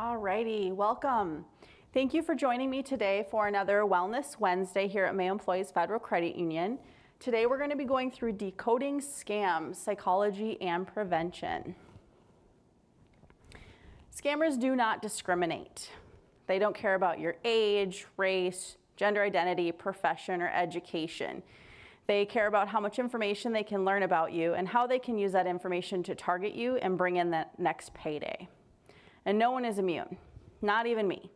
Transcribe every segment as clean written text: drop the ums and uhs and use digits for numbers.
Alrighty, welcome. Thank you for joining me today for another Wellness Wednesday here at Mayo Employees Federal Credit Union. Today we're going to be going through decoding scams, psychology, and prevention. Scammers do not discriminate. They don't care about your age, race, gender identity, profession, or education. They care about how much information they can learn about you and how they can use that information to target you and bring in that next payday. And no one is immune, not even me.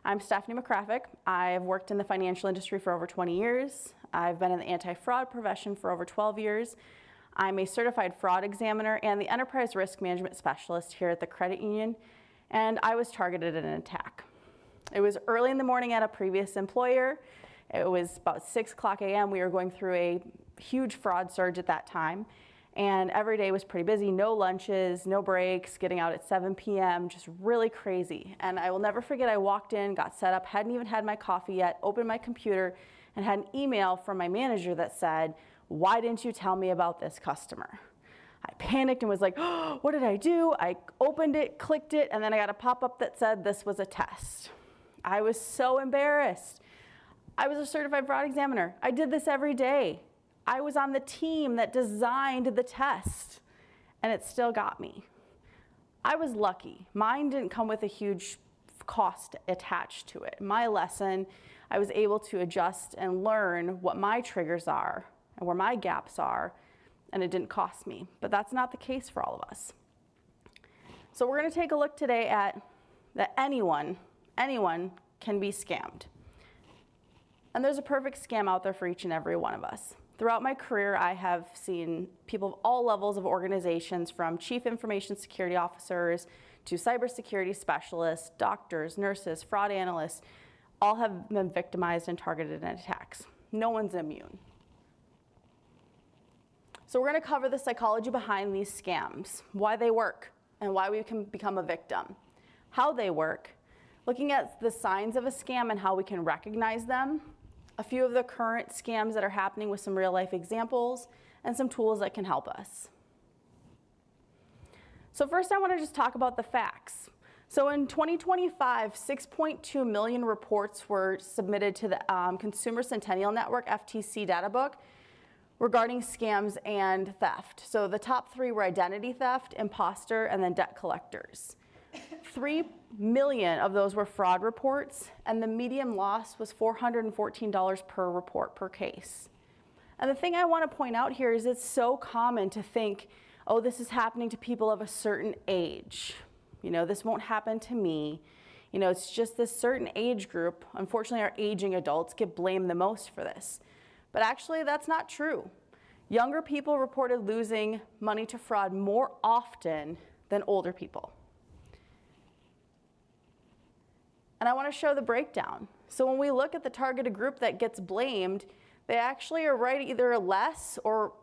I'm Stephanie McCraffick. I've worked in the financial industry for over 20 years. I've been in the anti-fraud profession for over 12 years. I'm a certified fraud examiner and the enterprise risk management specialist here at the credit union, and I was targeted in an attack. It was early in the morning at a previous employer. It was about 6 o'clock a.m. We were going through a huge fraud surge at that time. And every day was pretty busy, no lunches, no breaks, getting out at 7 p.m., just really crazy. And I will never forget, I walked in, got set up, hadn't even had my coffee yet, opened my computer, and had an email from my manager that said, "Why didn't you tell me about this customer?" I panicked and was like, "Oh, what did I do?" I opened it, clicked it, and then I got a pop-up that said this was a test. I was so embarrassed. I was a certified fraud examiner. I did this every day. I was on the team that designed the test, and it still got me. I was lucky. Mine didn't come with a huge cost attached to it. My lesson, I was able to adjust and learn what my triggers are and where my gaps are, and it didn't cost me. But that's not the case for all of us. So we're going to take a look today at that anyone can be scammed. And there's a perfect scam out there for each and every one of us. Throughout my career, I have seen people of all levels of organizations, from chief information security officers to cybersecurity specialists, doctors, nurses, fraud analysts, all have been victimized and targeted in attacks. No one's immune. So we're going to cover the psychology behind these scams, why they work, and why we can become a victim, how they work, looking at the signs of a scam and how we can recognize them, a few of the current scams that are happening with some real life examples, and some tools that can help us. So first I want to just talk about the facts. So in 2025, 6.2 million reports were submitted to the Consumer Centennial Network FTC data book regarding scams and theft. So the top three were identity theft, imposter, and then debt collectors. 3 million of those were fraud reports, and the median loss was $414 per report per case. And the thing I want to point out here is it's so common to think, oh, this is happening to people of a certain age. You know, this won't happen to me. You know, it's just this certain age group. Unfortunately, our aging adults get blamed the most for this. But actually, that's not true. Younger people reported losing money to fraud more often than older people. And I want to show the breakdown. So when we look at the targeted group that gets blamed, they actually are right either less or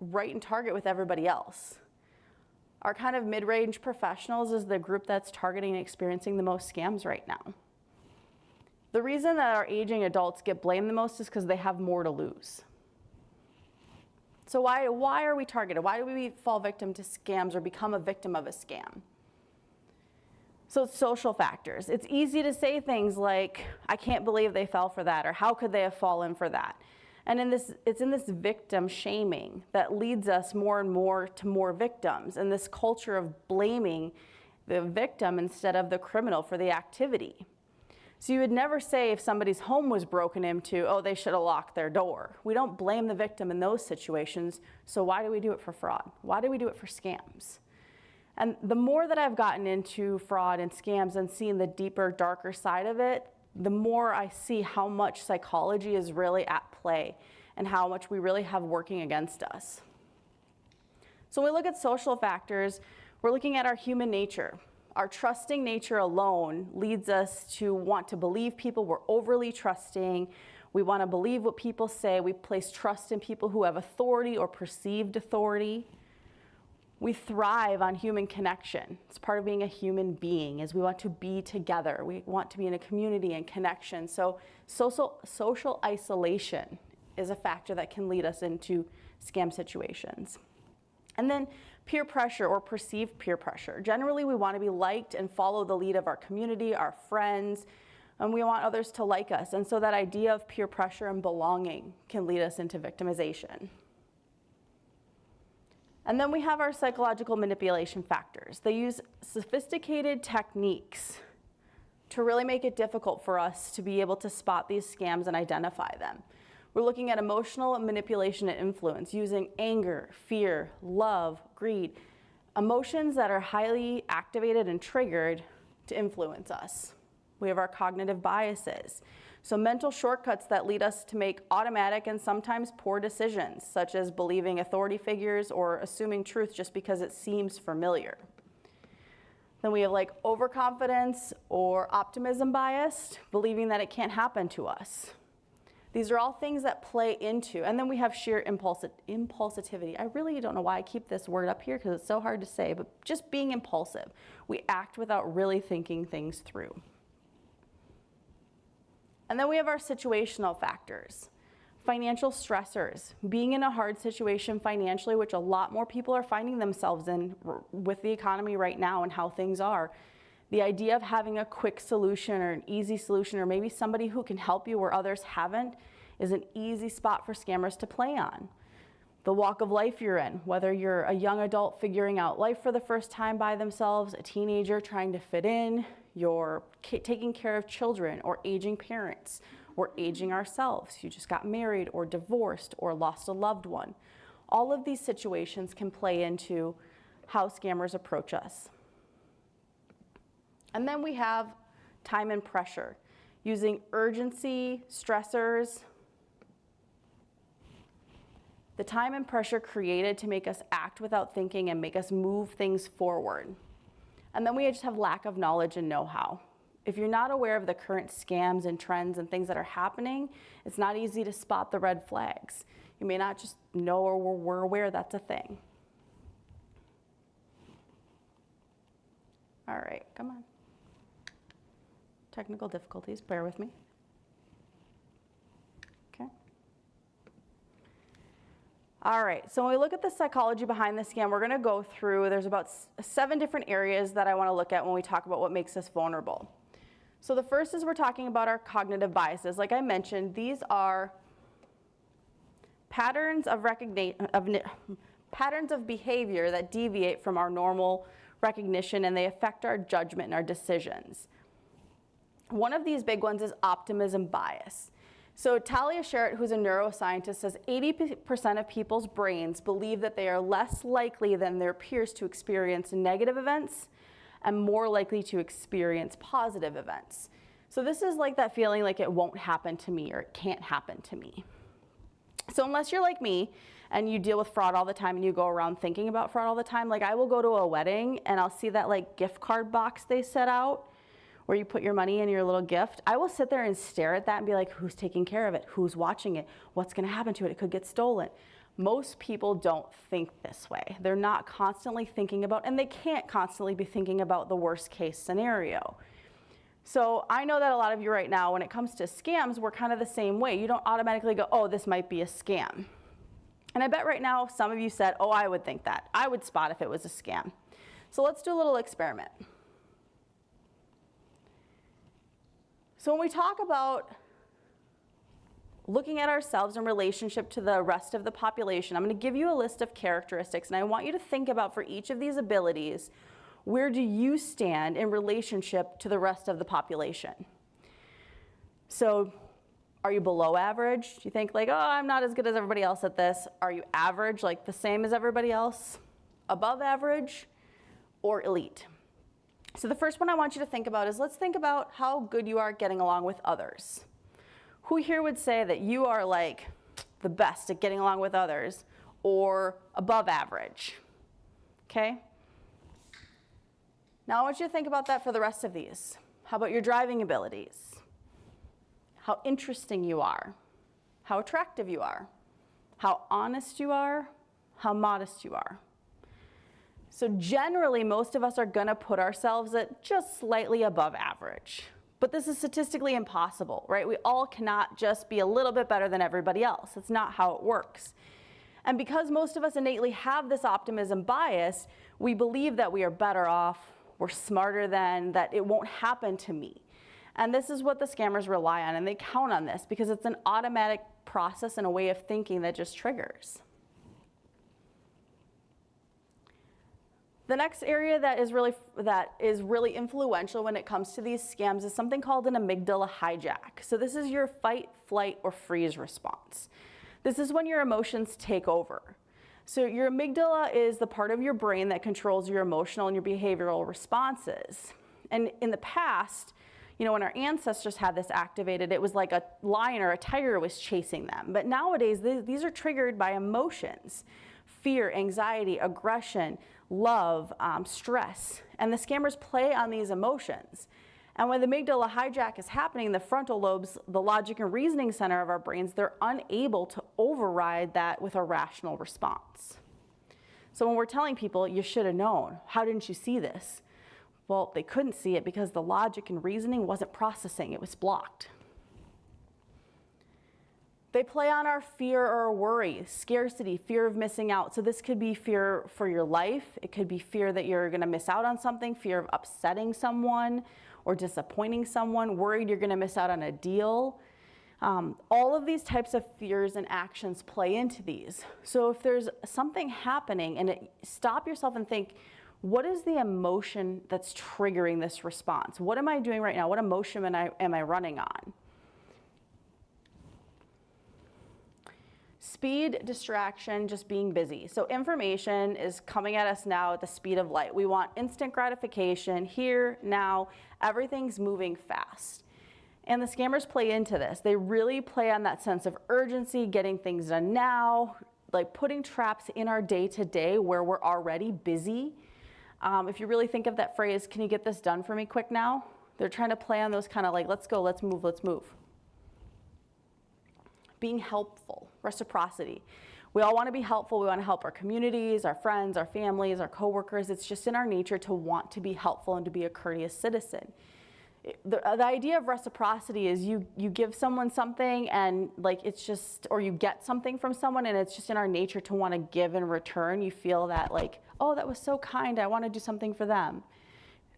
right in target with everybody else. Our kind of mid-range professionals is the group that's targeting and experiencing the most scams right now. The reason that our aging adults get blamed the most is because they have more to lose. So why are we targeted? Why do we fall victim to scams or become a victim of a scam? So it's social factors. It's easy to say things like, "I can't believe they fell for that," or "How could they have fallen for that?" And it's in this victim shaming that leads us more and more to more victims, and this culture of blaming the victim instead of the criminal for the activity. So you would never say if somebody's home was broken into, "Oh, they should have locked their door." We don't blame the victim in those situations, so why do we do it for fraud? Why do we do it for scams? And the more that I've gotten into fraud and scams and seen the deeper, darker side of it, the more I see how much psychology is really at play and how much we really have working against us. So when we look at social factors, we're looking at our human nature. Our trusting nature alone leads us to want to believe people. We're overly trusting. We want to believe what people say. We place trust in people who have authority or perceived authority. We thrive on human connection. It's part of being a human being, is we want to be together. We want to be in a community and connection. So social isolation is a factor that can lead us into scam situations. And then peer pressure or perceived peer pressure. Generally, we want to be liked and follow the lead of our community, our friends, and we want others to like us. And so that idea of peer pressure and belonging can lead us into victimization. And then we have our psychological manipulation factors. They use sophisticated techniques to really make it difficult for us to be able to spot these scams and identify them. We're looking at emotional manipulation and influence using anger, fear, love, greed, emotions that are highly activated and triggered to influence us. We have our cognitive biases. So mental shortcuts that lead us to make automatic and sometimes poor decisions, such as believing authority figures or assuming truth just because it seems familiar. Then we have like overconfidence or optimism bias, believing that it can't happen to us. These are all things that play into, and then we have sheer impulsivity. I really don't know why I keep this word up here because it's so hard to say, but just being impulsive. We act without really thinking things through. And then we have our situational factors. Financial stressors, being in a hard situation financially, which a lot more people are finding themselves in with the economy right now and how things are. The idea of having a quick solution or an easy solution or maybe somebody who can help you where others haven't is an easy spot for scammers to play on. The walk of life you're in, whether you're a young adult figuring out life for the first time by themselves, a teenager trying to fit in, you're taking care of children or aging parents, or aging ourselves, you just got married or divorced or lost a loved one. All of these situations can play into how scammers approach us. And then we have time and pressure, using urgency, stressors, the time and pressure created to make us act without thinking and make us move things forward. And then we just have lack of knowledge and know-how. If you're not aware of the current scams and trends and things that are happening, it's not easy to spot the red flags. You may not just know or we're aware that's a thing. All right, come on. Technical difficulties, bear with me. Okay. All right, so when we look at the psychology behind the scam, we're gonna go through, there's about 7 different areas that I wanna look at when we talk about what makes us vulnerable. So the first is we're talking about our cognitive biases. Like I mentioned, these are patterns of behavior that deviate from our normal recognition, and they affect our judgment and our decisions. One of these big ones is optimism bias. So Talia Sherritt, who's a neuroscientist, says 80% of people's brains believe that they are less likely than their peers to experience negative events and more likely to experience positive events. So this is like that feeling like it won't happen to me or it can't happen to me. So unless you're like me and you deal with fraud all the time and you go around thinking about fraud all the time, like I will go to a wedding and I'll see that like gift card box they set out where you put your money in your little gift. I will sit there and stare at that and be like, who's taking care of it? Who's watching it? What's gonna happen to it? It could get stolen. Most people don't think this way. They're not constantly thinking about, and they can't constantly be thinking about the worst case scenario. So I know that a lot of you right now, when it comes to scams, we're kind of the same way. You don't automatically go, oh, this might be a scam. And I bet right now some of you said, oh, I would think that. I would spot if it was a scam. So let's do a little experiment. So when we talk about looking at ourselves in relationship to the rest of the population, I'm going to give you a list of characteristics, and I want you to think about for each of these abilities, where do you stand in relationship to the rest of the population? So are you below average? Do you think like, oh, I'm not as good as everybody else at this? Are you average, like the same as everybody else? Above average? Or elite? So the first one I want you to think about is, let's think about how good you are at getting along with others. Who here would say that you are like the best at getting along with others or above average? Okay? Now I want you to think about that for the rest of these. How about your driving abilities? How interesting you are? How attractive you are? How honest you are? How modest you are? So generally, most of us are gonna put ourselves at just slightly above average. But this is statistically impossible, right? We all cannot just be a little bit better than everybody else. It's not how it works. And because most of us innately have this optimism bias, we believe that we are better off, we're smarter than, that it won't happen to me. And this is what the scammers rely on, and they count on this because it's an automatic process and a way of thinking that just triggers. The next area that is really influential when it comes to these scams is something called an amygdala hijack. So this is your fight, flight, or freeze response. This is when your emotions take over. So your amygdala is the part of your brain that controls your emotional and your behavioral responses. And in the past, when our ancestors had this activated, it was like a lion or a tiger was chasing them. But nowadays, these are triggered by emotions: fear, anxiety, aggression, love, stress. And the scammers play on these emotions. And when the amygdala hijack is happening, the frontal lobes, the logic and reasoning center of our brains, they're unable to override that with a rational response. So when we're telling people, you should have known, how didn't you see this? Well, they couldn't see it because the logic and reasoning wasn't processing, it was blocked. They play on our fear or worry, scarcity, fear of missing out. So this could be fear for your life. It could be fear that you're going to miss out on something, fear of upsetting someone or disappointing someone, worried you're going to miss out on a deal. All of these types of fears and actions play into these. So if there's something happening, stop yourself and think, what is the emotion that's triggering this response? What am I doing right now? What emotion am I running on? Speed, distraction, just being busy. So information is coming at us now at the speed of light. We want instant gratification, here, now. Everything's moving fast. And the scammers play into this. They really play on that sense of urgency, getting things done now, like putting traps in our day-to-day where we're already busy. If you really think of that phrase, can you get this done for me quick now? They're trying to play on those kind of like, let's go, let's move, let's move. Being helpful, reciprocity. We all want to be helpful. We want to help our communities, our friends, our families, our coworkers. It's just in our nature to want to be helpful and to be a courteous citizen. The idea of reciprocity is you give someone something and like it's just, or you get something from someone and it's just in our nature to want to give in return. You feel that like, oh, that was so kind, I want to do something for them.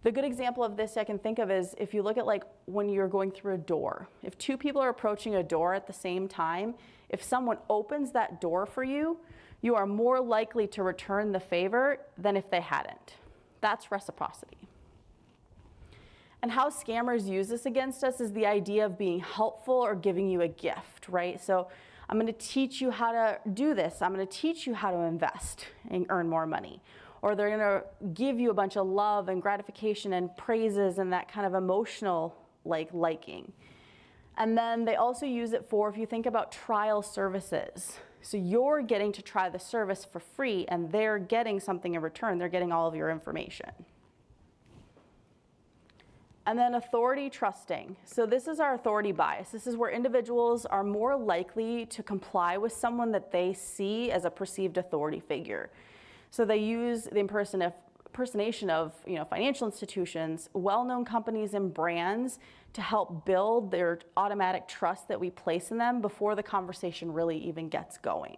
The good example of this I can think of is if you look at like when you're going through a door. If two people are approaching a door at the same time, if someone opens that door for you, you are more likely to return the favor than if they hadn't. That's reciprocity. And how scammers use this against us is the idea of being helpful or giving you a gift, right? So I'm going to teach you how to do this. I'm going to teach you how to invest and earn more money. Or they're going to give you a bunch of love and gratification and praises and that kind of emotional liking. And then they also use it for, if you think about trial services. So you're getting to try the service for free and they're getting something in return. They're getting all of your information. And then authority trusting. So this is our authority bias. This is where individuals are more likely to comply with someone that they see as a perceived authority figure. So they use the impersonation of financial institutions, well-known companies and brands to help build their automatic trust that we place in them before the conversation really even gets going.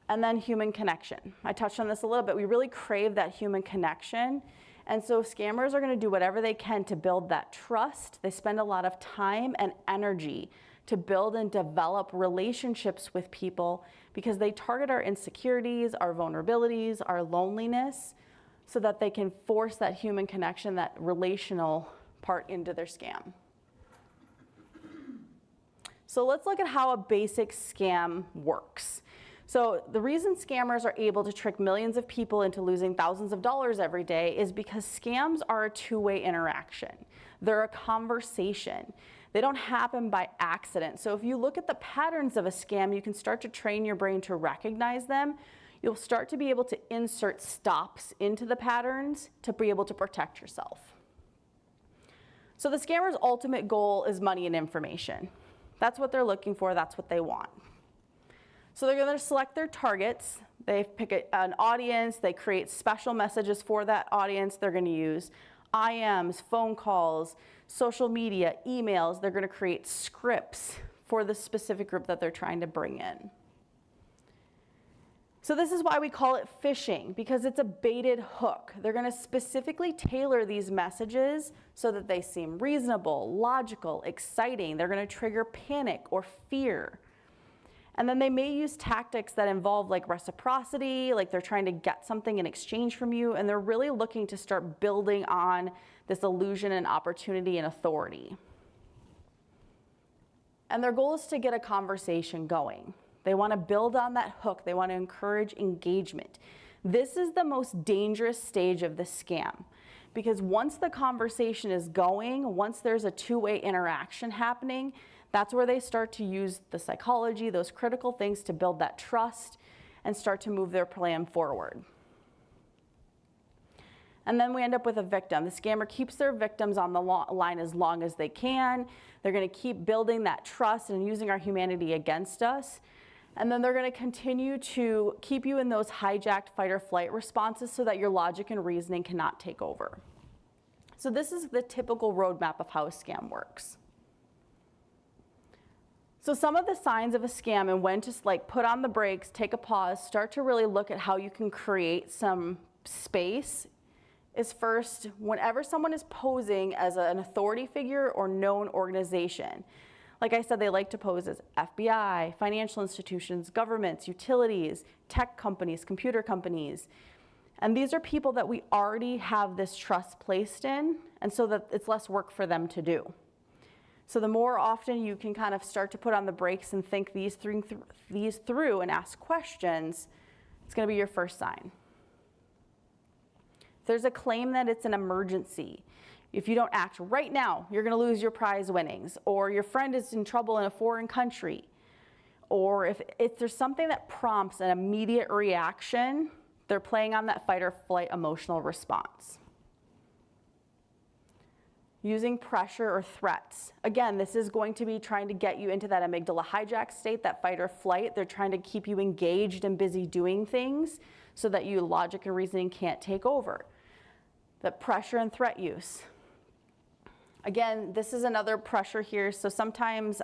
And then human connection. I touched on this a little bit. We really crave that human connection. And so scammers are going to do whatever they can to build that trust. They spend a lot of time and energy to build and develop relationships with people because they target our insecurities, our vulnerabilities, our loneliness, so that they can force that human connection, that relational part into their scam. So let's look at how a basic scam works. So the reason scammers are able to trick millions of people into losing thousands of dollars every day is because scams are a two-way interaction. They're a conversation. They don't happen by accident. So if you look at the patterns of a scam, you can start to train your brain to recognize them. You'll start to be able to insert stops into the patterns to be able to protect yourself. So the scammer's ultimate goal is money and information. That's what they're looking for. That's what they want. So they're going to select their targets. They pick an audience. They create special messages for that audience. They're going to use IMs, phone calls, social media, emails. They're going to create scripts for the specific group that they're trying to bring in. So this is why we call it phishing, because it's a baited hook. They're going to specifically tailor these messages so that they seem reasonable, logical, exciting. They're going to trigger panic or fear. And then they may use tactics that involve like reciprocity, like they're trying to get something in exchange from you, and they're really looking to start building on this illusion and opportunity and authority. And their goal is to get a conversation going. They want to build on that hook. They want to encourage engagement. This is the most dangerous stage of the scam, because once the conversation is going, once there's a two-way interaction happening, that's where they start to use the psychology, those critical things to build that trust and start to move their plan forward. And then we end up with a victim. The scammer keeps their victims on the line as long as they can. They're going to keep building that trust and using our humanity against us. And then they're going to continue to keep you in those hijacked fight or flight responses so that your logic and reasoning cannot take over. So this is the typical roadmap of how a scam works. So some of the signs of a scam and when to like put on the brakes, take a pause, start to really look at how you can create some space is first, whenever someone is posing as an authority figure or known organization. Like I said, they like to pose as FBI, financial institutions, governments, utilities, tech companies, computer companies. And these are people that we already have this trust placed in, and so that it's less work for them to do. So the more often you can kind of start to put on the brakes and think these through and ask questions, it's going to be your first sign. If there's a claim that it's an emergency, if you don't act right now, you're going to lose your prize winnings, or your friend is in trouble in a foreign country, or if there's something that prompts an immediate reaction, they're playing on that fight or flight emotional response. Using pressure or threats. Again, this is going to be trying to get you into that amygdala hijack state, that fight or flight. They're trying to keep you engaged and busy doing things so that your logic and reasoning can't take over. That pressure and threat use. Again, this is another pressure here. So sometimes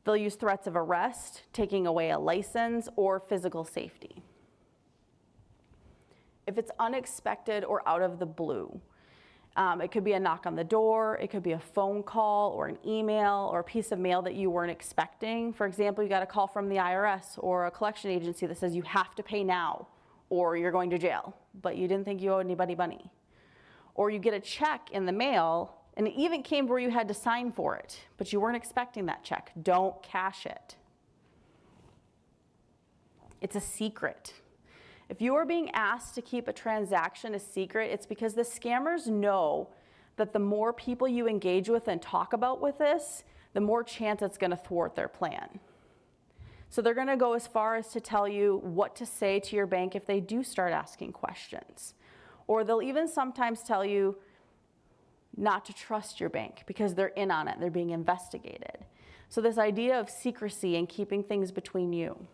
they'll use threats of arrest, taking away a license, or physical safety. If it's unexpected or out of the blue, it could be a knock on the door, it could be a phone call or an email or a piece of mail that you weren't expecting. For example, you got a call from the IRS or a collection agency that says you have to pay now or you're going to jail, but you didn't think you owed anybody money. Or you get a check in the mail and it even came where you had to sign for it, but you weren't expecting that check. Don't cash it. It's a secret. If you are being asked to keep a transaction a secret, it's because the scammers know that the more people you engage with and talk about with this, the more chance it's going to thwart their plan. So they're going to go as far as to tell you what to say to your bank if they do start asking questions. Or they'll even sometimes tell you not to trust your bank because they're in on it, they're being investigated. So this idea of secrecy and keeping things between you.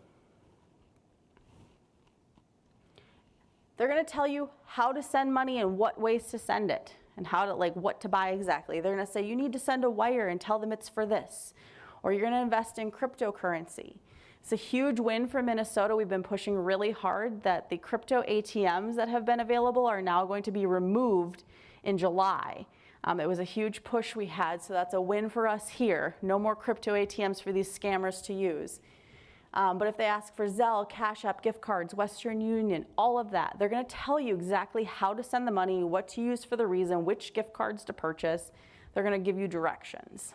They're going to tell you how to send money and what ways to send it and how to, like, what to buy exactly. They're going to say you need to send a wire and tell them it's for this. Or you're going to invest in cryptocurrency. It's a huge win for Minnesota. We've been pushing really hard that the crypto ATMs that have been available are now going to be removed in July. It was a huge push we had, so that's a win for us here. No more crypto ATMs for these scammers to use. But if they ask for Zelle, Cash App, gift cards, Western Union, all of that, they're going to tell you exactly how to send the money, what to use for the reason, which gift cards to purchase. They're going to give you directions.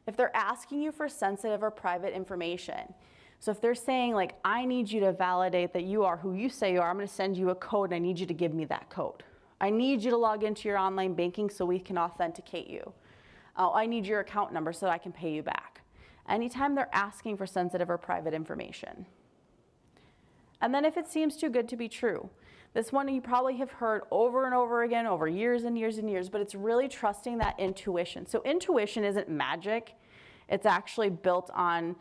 If they're asking you for sensitive or private information, so if they're saying, like, I need you to validate that you are who you say you are, I'm going to send you a code and I need you to give me that code. I need you to log into your online banking so we can authenticate you. I need your account number so that I can pay you back. Anytime they're asking for sensitive or private information. And then if it seems too good to be true, this one you probably have heard over and over again over years and years and years, but it's really trusting that intuition. So intuition isn't magic. It's actually built on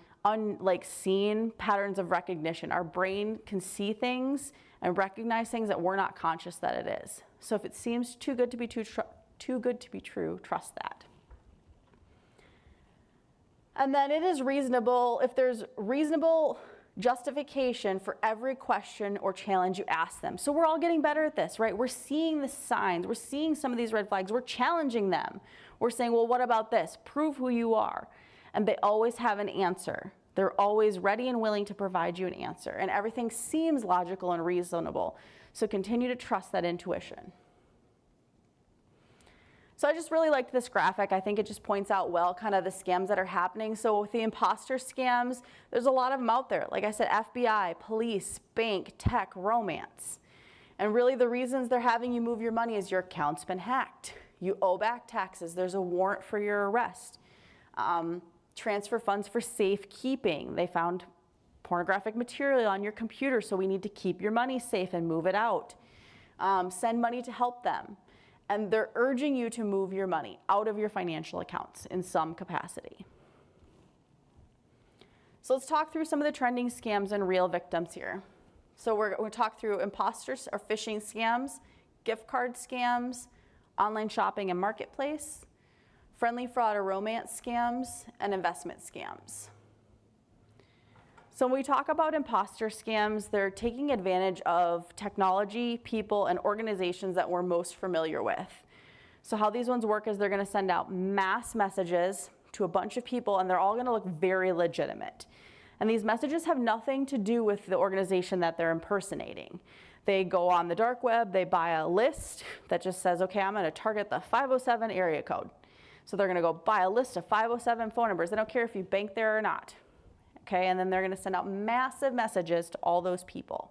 seen patterns of recognition. Our brain can see things and recognize things that we're not conscious that it is. So if it seems too good to be true, trust that. And then it is reasonable if there's reasonable justification for every question or challenge you ask them. So we're all getting better at this, right? We're seeing the signs, we're seeing some of these red flags, we're challenging them. We're saying, well, what about this? Prove who you are. And they always have an answer. They're always ready and willing to provide you an answer. And everything seems logical and reasonable. So continue to trust that intuition. So I just really liked this graphic. I think it just points out well kind of the scams that are happening. So with the imposter scams, there's a lot of them out there. Like I said, FBI, police, bank, tech, romance. And really the reasons they're having you move your money is your account's been hacked. You owe back taxes. There's a warrant for your arrest. Transfer funds for safekeeping. They found pornographic material on your computer, so we need to keep your money safe and move it out. Send money to help them. And they're urging you to move your money out of your financial accounts in some capacity. So let's talk through some of the trending scams and real victims here. So we're going to talk through imposters or phishing scams, gift card scams, online shopping and marketplace, friendly fraud or romance scams, and investment scams. So when we talk about imposter scams, they're taking advantage of technology, people, and organizations that we're most familiar with. So how these ones work is they're going to send out mass messages to a bunch of people, and they're all going to look very legitimate. And these messages have nothing to do with the organization that they're impersonating. They go on the dark web, they buy a list that just says, okay, I'm going to target the 507 area code. So they're going to go buy a list of 507 phone numbers. They don't care if you bank there or not. Okay, and then they're going to send out massive messages to all those people.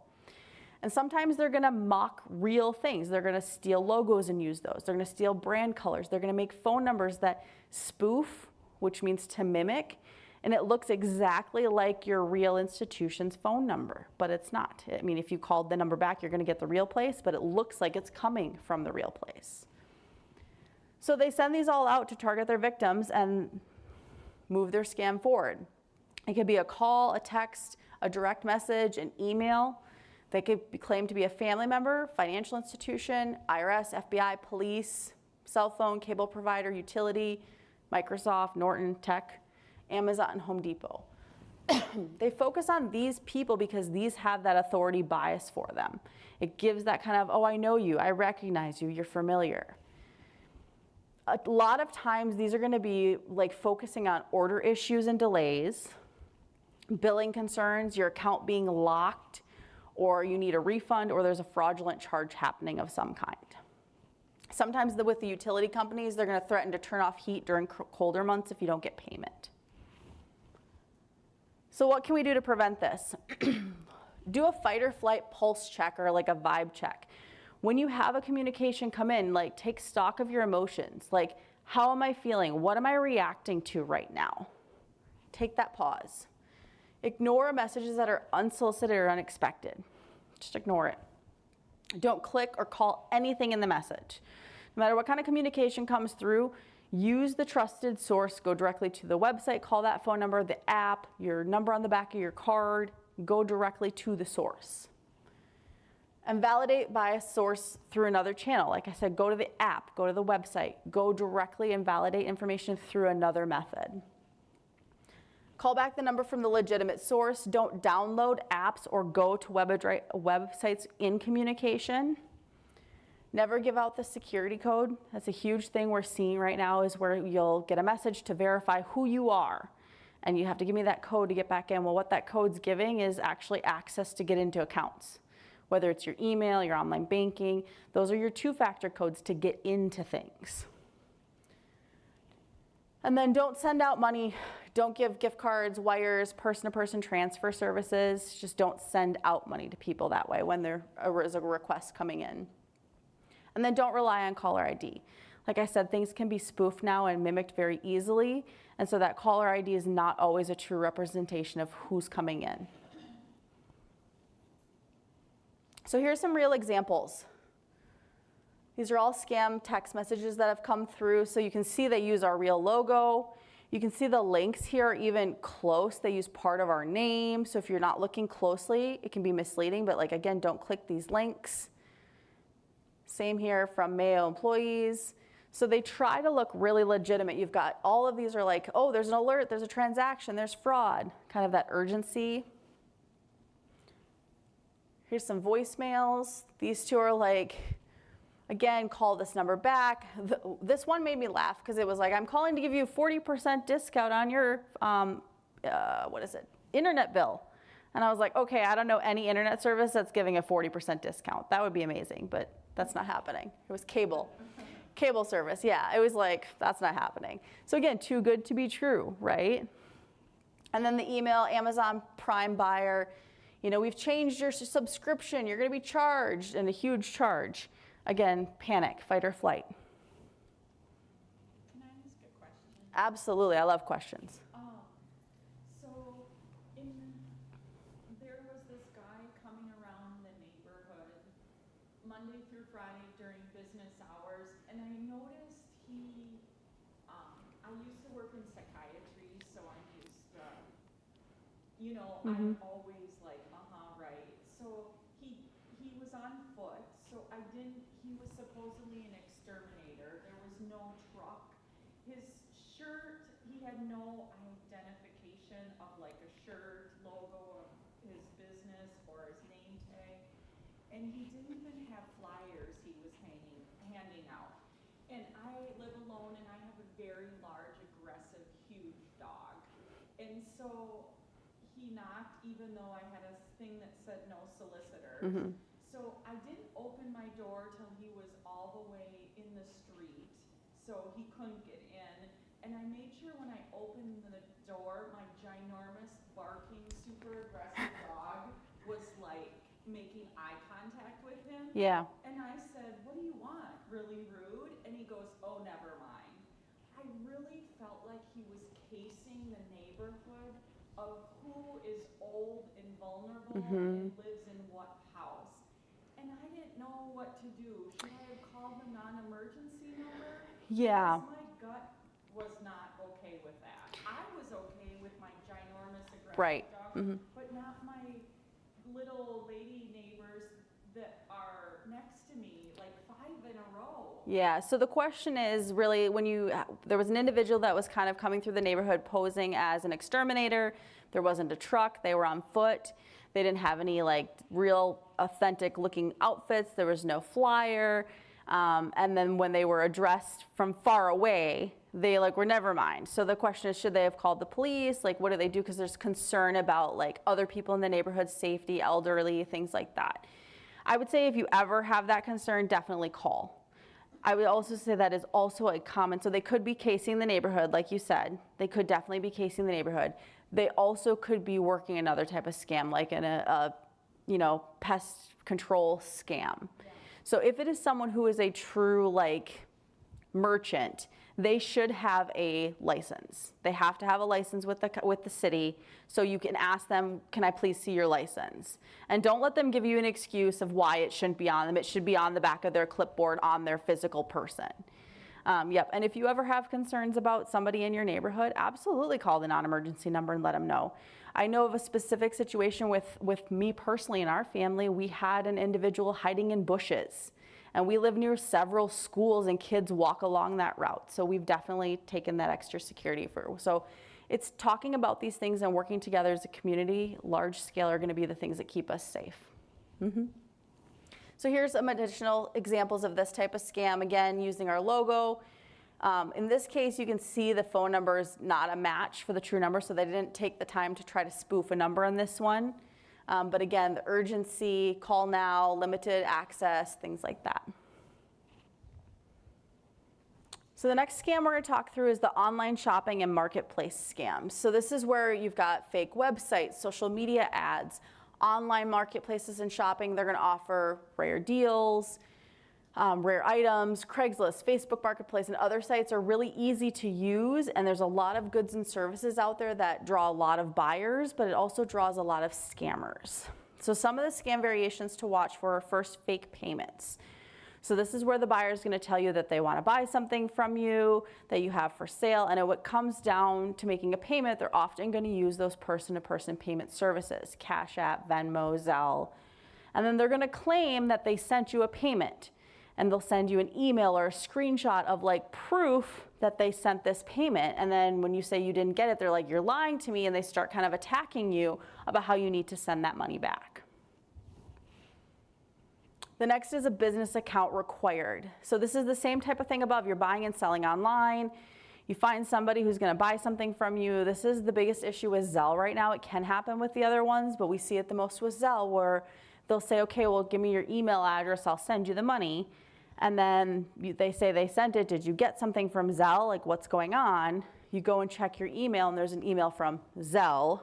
And sometimes they're going to mock real things. They're going to steal logos and use those. They're going to steal brand colors. They're going to make phone numbers that spoof, which means to mimic, and it looks exactly like your real institution's phone number, but it's not. I mean, if you called the number back, you're going to get the real place, but it looks like it's coming from the real place. So they send these all out to target their victims and move their scam forward. It could be a call, a text, a direct message, an email. They could claim to be a family member, financial institution, IRS, FBI, police, cell phone, cable provider, utility, Microsoft, Norton, Tech, Amazon, and Home Depot. They focus on these people because these have that authority bias for them. It gives that kind of, oh, I know you, I recognize you, you're familiar. A lot of times these are going to be like focusing on order issues and delays, billing concerns, your account being locked, or you need a refund, or there's a fraudulent charge happening of some kind. Sometimes with the utility companies, they're going to threaten to turn off heat during colder months if you don't get payment. So what can we do to prevent this? Do a fight or flight pulse check or like a vibe check. When you have a communication come in, like take stock of your emotions. Like, how am I feeling? What am I reacting to right now? Take that pause. Ignore messages that are unsolicited or unexpected. Just ignore it. Don't click or call anything in the message. No matter what kind of communication comes through, use the trusted source. Go directly to the website, call that phone number, the app, your number on the back of your card. Go directly to the source. And validate by a source through another channel. Like I said, go to the app, go to the website, go directly and validate information through another method. Call back the number from the legitimate source. Don't download apps or go to websites in communication. Never give out the security code. That's a huge thing we're seeing right now, is where you'll get a message to verify who you are. And you have to give me that code to get back in. Well, what that code's giving is actually access to get into accounts. Whether it's your email, your online banking, those are your two-factor codes to get into things. And then don't send out money. Don't give gift cards, wires, person-to-person transfer services. Just don't send out money to people that way when there is a request coming in. And then don't rely on caller ID. Like I said, things can be spoofed now and mimicked very easily. And so that caller ID is not always a true representation of who's coming in. So here's some real examples. These are all scam text messages that have come through. So you can see they use our real logo. You can see the links here are even close. They use part of our name. So if you're not looking closely, it can be misleading. But like, again, don't click these links. Same here from Mayo employees. So they try to look really legitimate. You've got all of these are like, oh, there's an alert, there's a transaction, there's fraud, kind of that urgency. Here's some voicemails. These two are like, again, call this number back. This one made me laugh because it was like, I'm calling to give you a 40% discount on your, internet bill. And I was like, okay, I don't know any internet service that's giving a 40% discount. That would be amazing, but that's not happening. It was cable service, yeah. It was like, that's not happening. So again, too good to be true, right? And then the email, Amazon Prime buyer, you know, we've changed your subscription, you're gonna be charged, and a huge charge. Again, panic, fight or flight. Can I ask a question? Absolutely, I love questions. There was this guy coming around the neighborhood Monday through Friday during business hours, and I noticed I used to work in psychiatry, so I'm used to, I'm always like, right. So he was on foot, so he was supposedly an exterminator. There was no truck. His shirt, he had no identification of like a shirt, logo of his business or his name tag. And he didn't even have flyers he was handing out. And I live alone and I have a very large, aggressive, huge dog. And so he knocked even though I had a thing that said no solicitors. Mm-hmm. So I didn't open my door till he was all the way in the street, so he couldn't get in. And I made sure when I opened the door, my ginormous, barking, super aggressive dog was like making eye contact with him. Yeah. And I said, what do you want? Really rude? And he goes, oh, never mind. I really felt like he was casing the neighborhood of who is old and vulnerable and lives in what house. And I didn't know what to do. Should I have called the non-emergency number? Yeah. Because my gut was not okay with that. I was okay with my ginormous aggressive Right. dog, but not my little lady neighbors that are next to me, like 5 in a row. Yeah, so the question is really there was an individual that was kind of coming through the neighborhood posing as an exterminator. There wasn't a truck, they were on foot. They didn't have any like real authentic looking outfits. There was no flyer. And then when they were addressed from far away, they were never mind. So the question is, should they have called the police? Like, what do they do? Because there's concern about like other people in the neighborhood, safety, elderly, things like that. I would say if you ever have that concern, definitely call. I would also say that is also a common, so they could be casing the neighborhood, like you said. They could definitely be casing the neighborhood. They also could be working another type of scam, like in a pest control scam. Yeah. So if it is someone who is a true merchant, they should have a license. They have to have a license with the city, so you can ask them, can I please see your license? And don't let them give you an excuse of why it shouldn't be on them. It should be on the back of their clipboard on their physical person. Yep, and if you ever have concerns about somebody in your neighborhood, absolutely call the non-emergency number and let them know. I know of a specific situation with me personally in our family. We had an individual hiding in bushes, and we live near several schools and kids walk along that route. So we've definitely taken that extra security so it's talking about these things and working together as a community, large scale, are gonna be the things that keep us safe. So here's some additional examples of this type of scam, again, using our logo. In this case, you can see the phone number is not a match for the true number, so they didn't take the time to try to spoof a number on this one. But again, the urgency, call now, limited access, things like that. So the next scam we're going to talk through is the online shopping and marketplace scams. So this is where you've got fake websites, social media ads, online marketplaces and shopping. They're going to offer rare deals, rare items. Craigslist, Facebook Marketplace, and other sites are really easy to use, and there's a lot of goods and services out there that draw a lot of buyers, but it also draws a lot of scammers. So some of the scam variations to watch for are first, fake payments. So this is where the buyer is going to tell you that they want to buy something from you that you have for sale, and when it comes down to making a payment, they're often going to use those person-to-person payment services, Cash App, Venmo, Zelle, and then they're going to claim that they sent you a payment. and they'll send you an email or a screenshot of like proof that they sent this payment. And then when you say you didn't get it, they're like, you're lying to me, and they start kind of attacking you about how you need to send that money back. The next is a business account required. So this is the same type of thing above. You're buying and selling online. You find somebody who's going to buy something from you. This is the biggest issue with Zelle right now. It can happen with the other ones, but we see it the most with Zelle, where they'll say, okay, well, give me your email address, I'll send you the money. And then they say they sent it. Did you get something from Zelle? Like, what's going on? You go and check your email, and there's an email from Zelle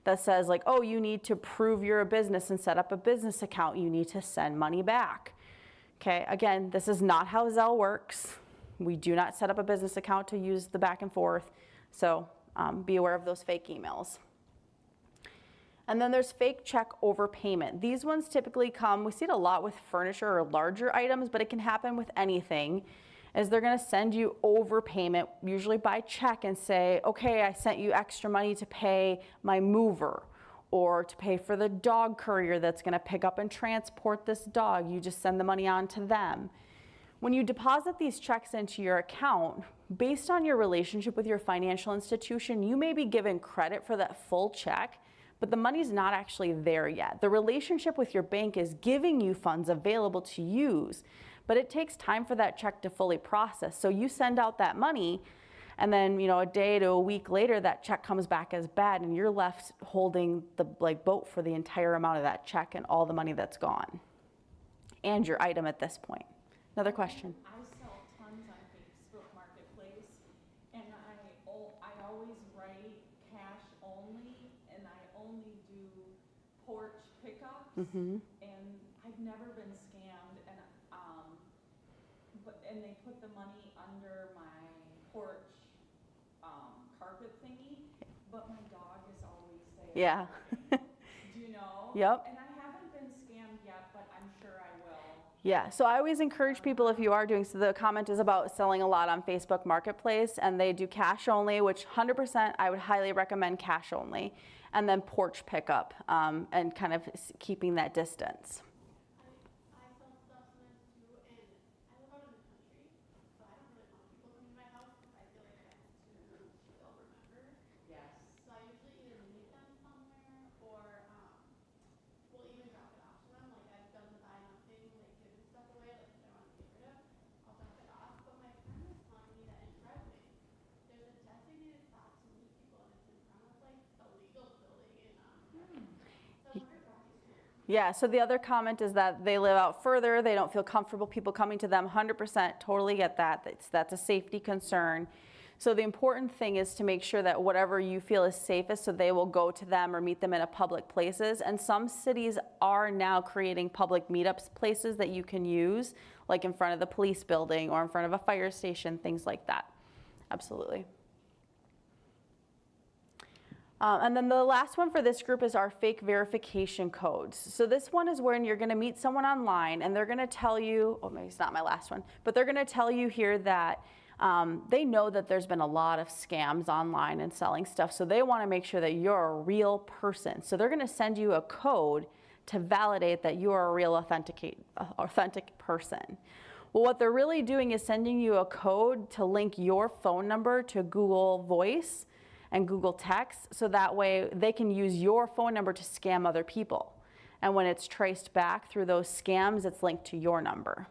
that says like, oh, you need to prove you're a business and set up a business account. You need to send money back. Okay, again, this is not how Zelle works. We do not set up a business account to use the back and forth. So be aware of those fake emails. And then there's fake check overpayment. These ones typically come, we see it a lot with furniture or larger items, but it can happen with anything, is they're gonna send you overpayment, usually by check, and say, okay, I sent you extra money to pay my mover, or to pay for the dog courier that's gonna pick up and transport this dog. You just send the money on to them. When you deposit these checks into your account, based on your relationship with your financial institution, you may be given credit for that full check, but the money's not actually there yet. The relationship with your bank is giving you funds available to use, but it takes time for that check to fully process. So you send out that money, and then a day to a week later, that check comes back as bad, and you're left holding the boat for the entire amount of that check and all the money that's gone, and your item at this point. Another question. I sell tons on Facebook Marketplace, and I always write cash only, and I only do porch pickups, and I've never been scammed, and they put the money under my porch carpet thingy, but my dog is always there. Yeah. Do you know? Yep. And I haven't been scammed yet, but I'm sure I will. Yeah, so I always encourage people, if you are doing, so the comment is about selling a lot on Facebook Marketplace, and they do cash only, which 100% I would highly recommend cash only, and then porch pickup, and kind of keeping that distance. I sell stuff sometimes too, and I live out in the country, so I don't really want people coming to my house because I feel like I have to, they'll remember. Yes. So I usually either meet them somewhere or we'll even drop it off to them. Like I've done the buy nothing, like giving stuff away, like if I want to get rid of, I'll drop it off. But my friend was telling me that in Redwing, there's a designated spot to meet people, and it's in front of like the legal building in Redwing. So I wonder if that's Yeah, so the other comment is that they live out further, they don't feel comfortable people coming to them. 100% totally get that. That's a safety concern. So the important thing is to make sure that whatever you feel is safest, so they will go to them or meet them in a public places. And some cities are now creating public meetups places that you can use, like in front of the police building or in front of a fire station, things like that. Absolutely. And then the last one for this group is our fake verification codes. So this one is when you're gonna meet someone online and they're gonna tell you, oh, maybe it's not my last one, but they're gonna tell you here that they know that there's been a lot of scams online and selling stuff, so they wanna make sure that you're a real person. So they're gonna send you a code to validate that you are a real authentic person. Well, what they're really doing is sending you a code to link your phone number to Google Voice and Google Text, so that way they can use your phone number to scam other people. And when it's traced back through those scams, it's linked to your number.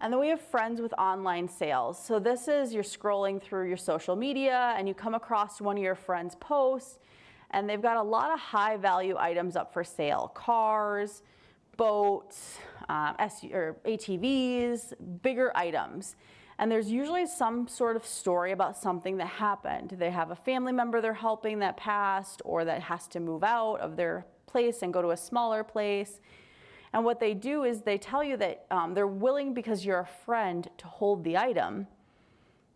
And then we have friends with online sales. So this is, you're scrolling through your social media and you come across one of your friends' posts, and they've got a lot of high value items up for sale. Cars, boats, ATVs, bigger items. And there's usually some sort of story about something that happened. They have a family member they're helping that passed, or that has to move out of their place and go to a smaller place. And what they do is they tell you that they're willing, because you're a friend, to hold the item,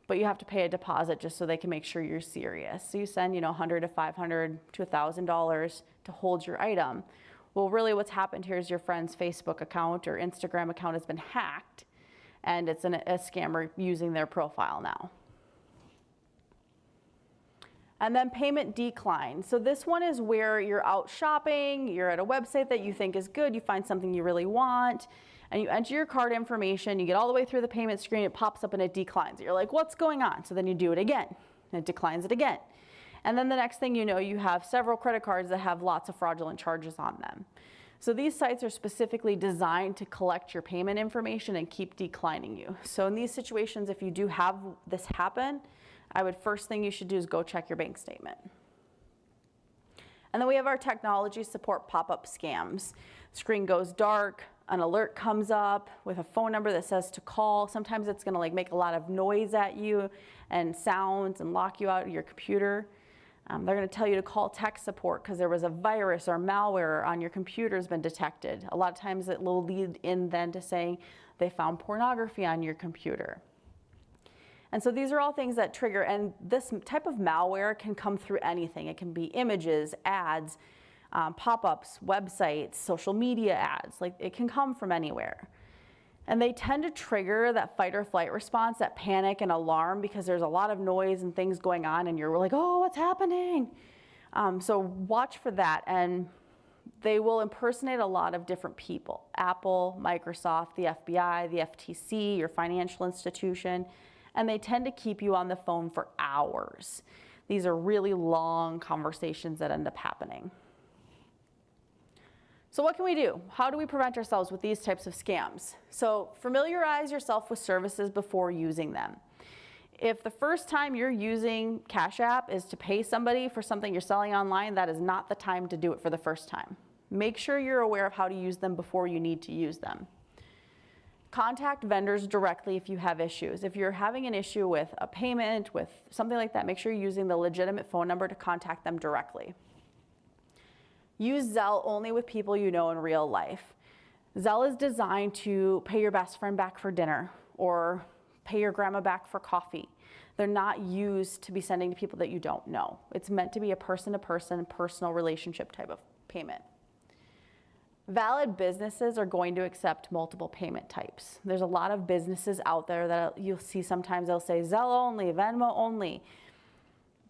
but you have to pay a deposit just so they can make sure you're serious. So you send, $100 to $500 to $1,000 to hold your item. Well, really what's happened here is your friend's Facebook account or Instagram account has been hacked, and it's a scammer using their profile now. And then payment decline. So this one is where you're out shopping, you're at a website that you think is good, you find something you really want, and you enter your card information, you get all the way through the payment screen, it pops up and it declines. You're like, what's going on? So then you do it again, and it declines it again. And then the next thing you know, you have several credit cards that have lots of fraudulent charges on them. So these sites are specifically designed to collect your payment information and keep declining you. So in these situations, if you do have this happen, first thing you should do is go check your bank statement. And then we have our technology support pop-up scams. Screen goes dark, an alert comes up with a phone number that says to call. Sometimes it's gonna like make a lot of noise at you and sounds and lock you out of your computer. They're gonna tell you to call tech support because there was a virus or malware on your computer has been detected. A lot of times it will lead in then to saying they found pornography on your computer. And so these are all things that trigger, and this type of malware can come through anything. It can be images, ads, pop-ups, websites, social media ads. Like, it can come from anywhere. And they tend to trigger that fight or flight response, that panic and alarm, because there's a lot of noise and things going on and you're like, oh, what's happening? So watch for that. And they will impersonate a lot of different people: Apple, Microsoft, the FBI, the FTC, your financial institution. And they tend to keep you on the phone for hours. These are really long conversations that end up happening. So what can we do? How do we prevent ourselves with these types of scams? So familiarize yourself with services before using them. If the first time you're using Cash App is to pay somebody for something you're selling online, that is not the time to do it for the first time. Make sure you're aware of how to use them before you need to use them. Contact vendors directly if you have issues. If you're having an issue with a payment, with something like that, make sure you're using the legitimate phone number to contact them directly. Use Zelle only with people you know in real life. Zelle is designed to pay your best friend back for dinner or pay your grandma back for coffee. They're not used to be sending to people that you don't know. It's meant to be a person-to-person, personal relationship type of payment. Valid businesses are going to accept multiple payment types. There's a lot of businesses out there that you'll see sometimes they'll say Zelle only, Venmo only.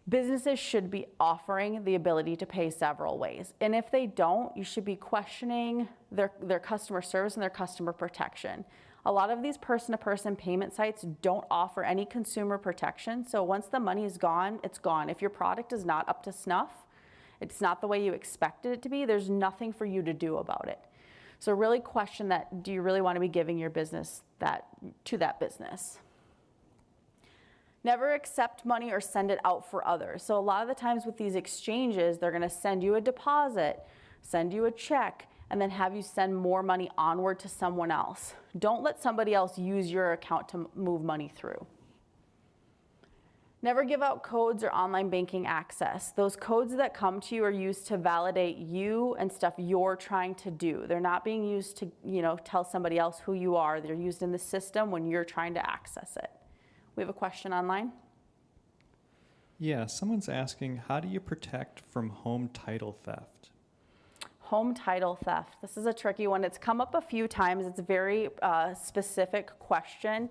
Businesses should be offering the ability to pay several ways. And if they don't, you should be questioning their customer service and their customer protection. A lot of these person-to-person payment sites don't offer any consumer protection. So once the money is gone, it's gone. If your product is not up to snuff, it's not the way you expected it to be, there's nothing for you to do about it. So really question that, do you really want to be giving your business to that business? Never accept money or send it out for others. So a lot of the times with these exchanges, they're going to send you a deposit, send you a check, and then have you send more money onward to someone else. Don't let somebody else use your account to move money through. Never give out codes or online banking access. Those codes that come to you are used to validate you and stuff you're trying to do. They're not being used to, tell somebody else who you are. They're used in the system when you're trying to access it. We have a question online. Yeah, someone's asking, how do you protect from home title theft? Home title theft. This is a tricky one. It's come up a few times. It's a very specific question.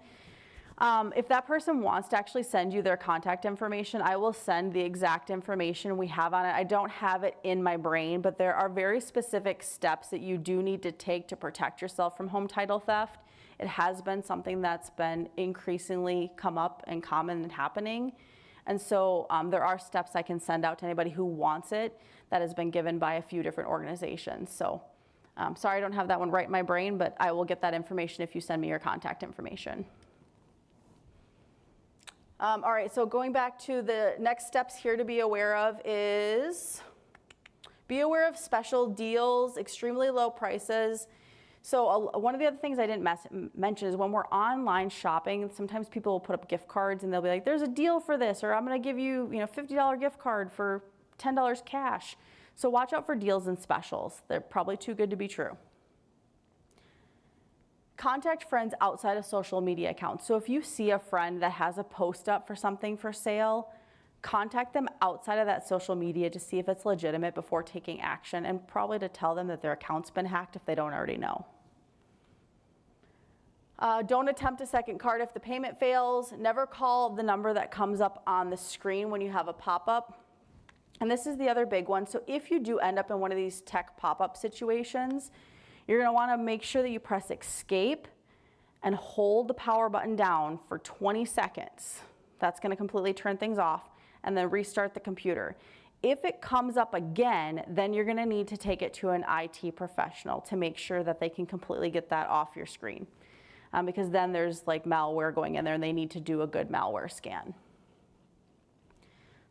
If that person wants to actually send you their contact information, I will send the exact information we have on it. I don't have it in my brain, but there are very specific steps that you do need to take to protect yourself from home title theft. It has been something that's been increasingly come up and common and happening. And so there are steps I can send out to anybody who wants it that has been given by a few different organizations. So sorry I don't have that one right in my brain, but I will get that information if you send me your contact information. All right, so going back to the next steps here to be aware of is be aware of special deals, extremely low prices. So one of the other things I didn't mention is when we're online shopping, sometimes people will put up gift cards and they'll be like, there's a deal for this, or I'm gonna give you, $50 gift card for $10 cash. So watch out for deals and specials. They're probably too good to be true. Contact friends outside of social media accounts. So if you see a friend that has a post up for something for sale, contact them outside of that social media to see if it's legitimate before taking action, and probably to tell them that their account's been hacked if they don't already know. Don't attempt a second card if the payment fails. Never call the number that comes up on the screen when you have a pop-up. And this is the other big one. So if you do end up in one of these tech pop-up situations, you're gonna wanna make sure that you press escape and hold the power button down for 20 seconds. That's gonna completely turn things off, and then restart the computer. If it comes up again, then you're gonna need to take it to an IT professional to make sure that they can completely get that off your screen. Because then there's like malware going in there and they need to do a good malware scan.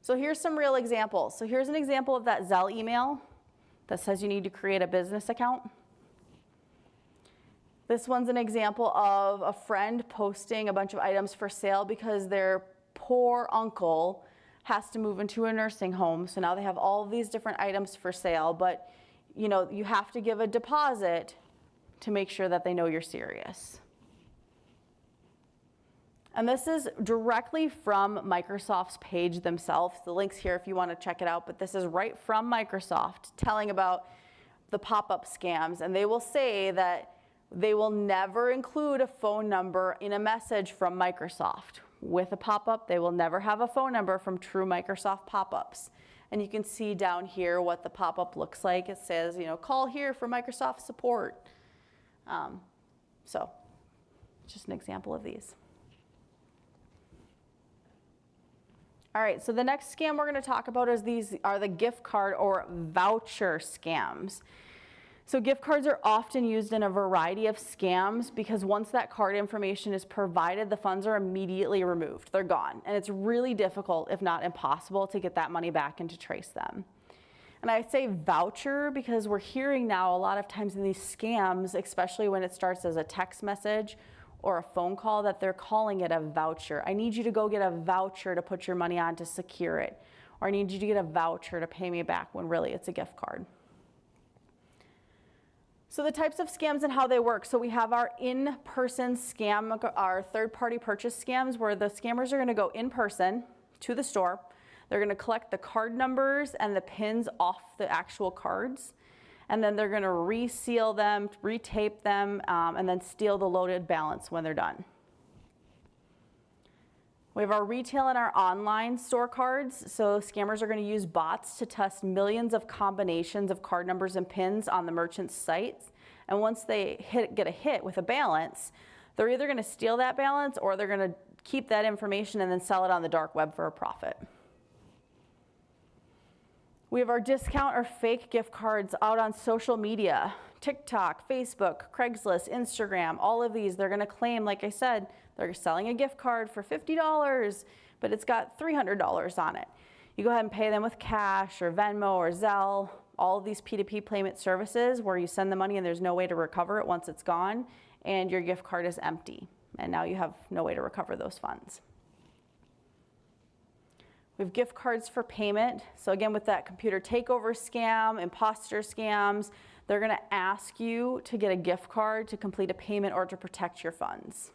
So here's some real examples. So here's an example of that Zelle email that says you need to create a business account. This one's an example of a friend posting a bunch of items for sale because their poor uncle has to move into a nursing home. So now they have all of these different items for sale, but you know, you have to give a deposit to make sure that they know you're serious. And this is directly from Microsoft's page themselves. The link's here if you want to check it out, but this is right from Microsoft telling about the pop-up scams. And they will say that they will never include a phone number in a message from Microsoft. With a pop-up, they will never have a phone number from true Microsoft pop-ups. And you can see down here what the pop-up looks like. It says, you know, call here for Microsoft support. So just an example of these. All right, so the next scam we're going to talk about is these are the gift card or voucher scams. So gift cards are often used in a variety of scams because once that card information is provided, the funds are immediately removed. They're gone. And it's really difficult, if not impossible, to get that money back and to trace them. And I say voucher because we're hearing now a lot of times in these scams, especially when it starts as a text message or a phone call, that they're calling it a voucher. I need you to go get a voucher to put your money on to secure it. Or I need you to get a voucher to pay me back, when really it's a gift card. So the types of scams and how they work. So we have our in-person scam, our third-party purchase scams, where the scammers are gonna go in person to the store. They're gonna collect the card numbers and the pins off the actual cards. And then they're gonna reseal them, retape them, and then steal the loaded balance when they're done. We have our retail and our online store cards. So scammers are gonna use bots to test millions of combinations of card numbers and pins on the merchant's sites. And once they get a hit with a balance, they're either gonna steal that balance or they're gonna keep that information and then sell it on the dark web for a profit. We have our discount or fake gift cards out on social media, TikTok, Facebook, Craigslist, Instagram, all of these. They're gonna claim, like I said, they're selling a gift card for $50, but it's got $300 on it. You go ahead and pay them with cash or Venmo or Zelle, all of these P2P payment services where you send the money and there's no way to recover it once it's gone, and your gift card is empty. And now you have no way to recover those funds. We have gift cards for payment. So again, with that computer takeover scam, imposter scams, they're gonna ask you to get a gift card to complete a payment or to protect your funds.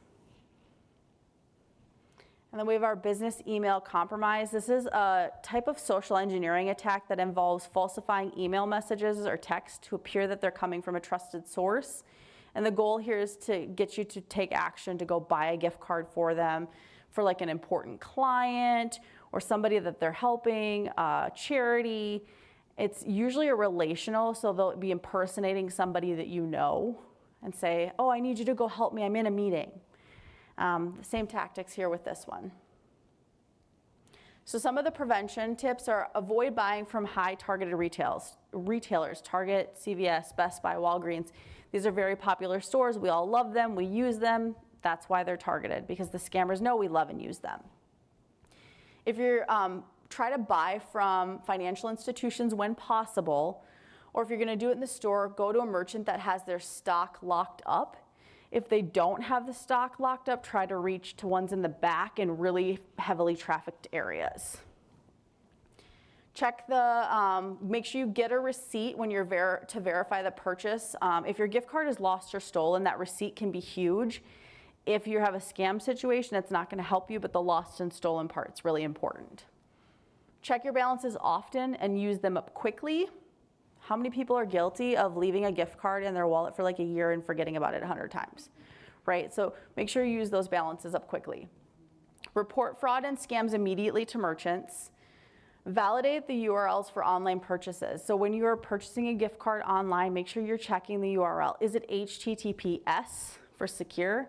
And then we have our business email compromise. This is a type of social engineering attack that involves falsifying email messages or text to appear that they're coming from a trusted source. And the goal here is to get you to take action to go buy a gift card for them for like an important client or somebody that they're helping, charity. It's usually a relational, so they'll be impersonating somebody that you know and say, oh, I need you to go help me, I'm in a meeting. The same tactics here with this one. So some of the prevention tips are avoid buying from high targeted retailers, Target, CVS, Best Buy, Walgreens. These are very popular stores. We all love them, we use them. That's why they're targeted, because the scammers know we love and use them. If you're try to buy from financial institutions when possible, or if you're gonna do it in the store, go to a merchant that has their stock locked up. If they don't have the stock locked up, try to reach to ones in the back in really heavily trafficked areas. Check the, make sure you get a receipt when you're to verify the purchase. If your gift card is lost or stolen, that receipt can be huge. If you have a scam situation, it's not gonna help you, but the lost and stolen part's really important. Check your balances often and use them up quickly. How many people are guilty of leaving a gift card in their wallet for like a year and forgetting about it 100 times, right? So make sure you use those balances up quickly. Report fraud and scams immediately to merchants. Validate the URLs for online purchases. So when you're purchasing a gift card online, make sure you're checking the URL. Is it HTTPS for secure?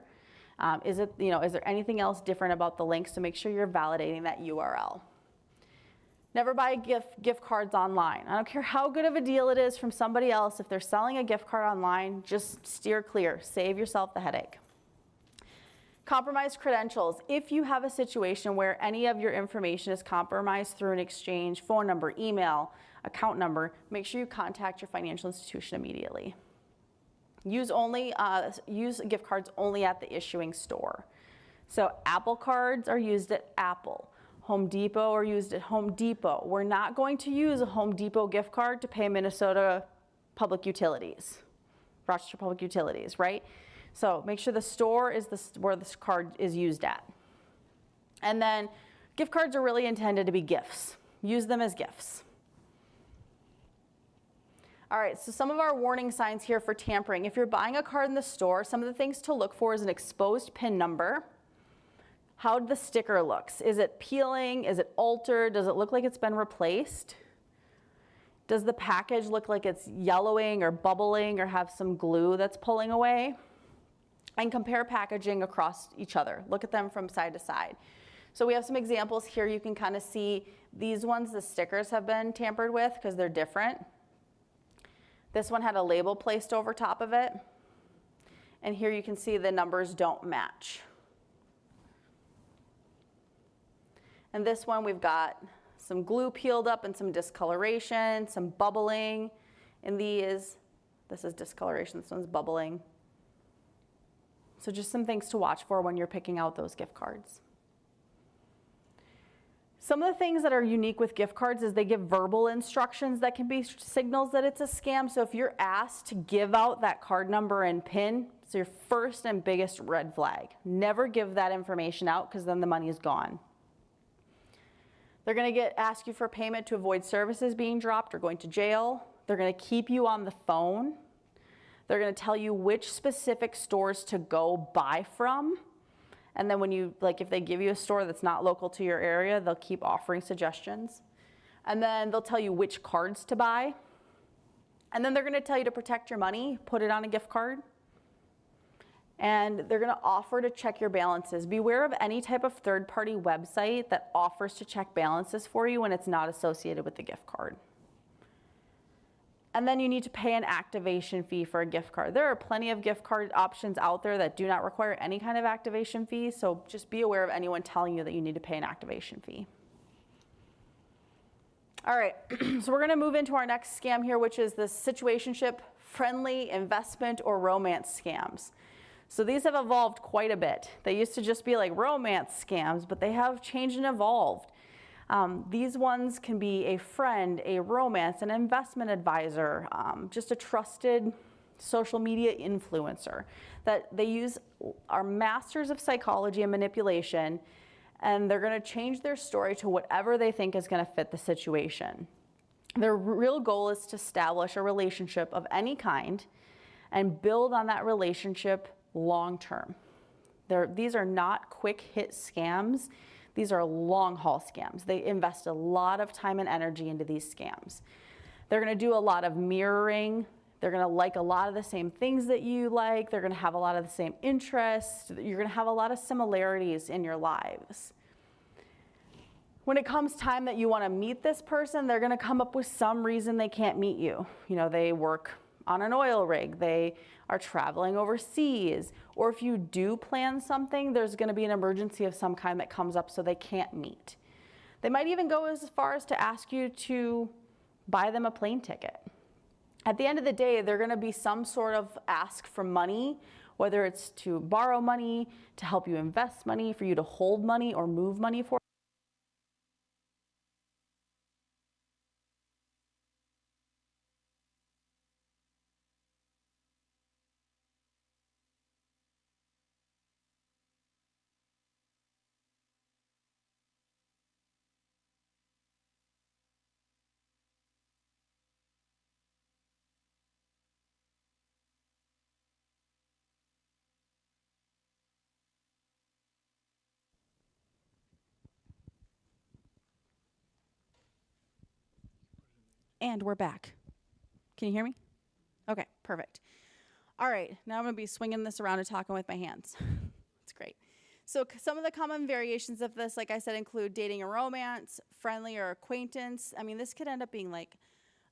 Is there anything else different about the link? So make sure you're validating that URL. Never buy gift cards online. I don't care how good of a deal it is from somebody else. If they're selling a gift card online, just steer clear. Save yourself the headache. Compromised credentials. If you have a situation where any of your information is compromised through an exchange, phone number, email, account number, make sure you contact your financial institution immediately. Use gift cards only at the issuing store. So Apple cards are used at Apple. Home Depot are used at Home Depot. We're not going to use a Home Depot gift card to pay Minnesota Public Utilities, Rochester Public Utilities, right? So make sure the store is where this card is used at. And then gift cards are really intended to be gifts. Use them as gifts. All right, so some of our warning signs here for tampering. If you're buying a card in the store, some of the things to look for is an exposed PIN number. How the sticker looks. Is it peeling? Is it altered? Does it look like it's been replaced? Does the package look like it's yellowing or bubbling or have some glue that's pulling away? And compare packaging across each other. Look at them from side to side. So we have some examples here. You can kind of see these ones, the stickers have been tampered with because they're different. This one had a label placed over top of it. And here you can see the numbers don't match. And this one, we've got some glue peeled up and some discoloration, some bubbling in these. This is discoloration, this one's bubbling. So just some things to watch for when you're picking out those gift cards. Some of the things that are unique with gift cards is they give verbal instructions that can be signals that it's a scam. So if you're asked to give out that card number and PIN, it's your first and biggest red flag. Never give that information out because then the money is gone. They're going to ask you for payment to avoid services being dropped or going to jail. They're going to keep you on the phone. They're going to tell you which specific stores to go buy from. And then if they give you a store that's not local to your area, they'll keep offering suggestions. And then they'll tell you which cards to buy. And then they're going to tell you to protect your money, put it on a gift card. And they're going to offer to check your balances. Beware of any type of third-party website that offers to check balances for you when it's not associated with the gift card. And then you need to pay an activation fee for a gift card. There are plenty of gift card options out there that do not require any kind of activation fee, so just be aware of anyone telling you that you need to pay an activation fee. All right, so we're gonna move into our next scam here, which is the situationship-friendly investment or romance scams. So these have evolved quite a bit. They used to just be like romance scams, but they have changed and evolved. These ones can be a friend, a romance, an investment advisor, just a trusted social media influencer that they are masters of psychology and manipulation, and they're going to change their story to whatever they think is going to fit the situation. Their real goal is to establish a relationship of any kind and build on that relationship long term. These are not quick hit scams. These are long haul scams. They invest a lot of time and energy into these scams. They're going to do a lot of mirroring. They're going to like a lot of the same things that you like. They're going to have a lot of the same interests. You're going to have a lot of similarities in your lives. When it comes time that you want to meet this person, they're going to come up with some reason they can't meet you. You know, they work on an oil rig, they are traveling overseas, or if you do plan something, there's going to be an emergency of some kind that comes up so they can't meet. They might even go as far as to ask you to buy them a plane ticket. At the end of the day, they're going to be some sort of ask for money, whether it's to borrow money, to help you invest money, for you to hold money or move money for. And we're back. Can you hear me? Okay, perfect. All right, now I'm going to be swinging this around and talking with my hands. That's great. So some of the common variations of this, like I said, include dating and romance, friendly or acquaintance. I mean, this could end up being like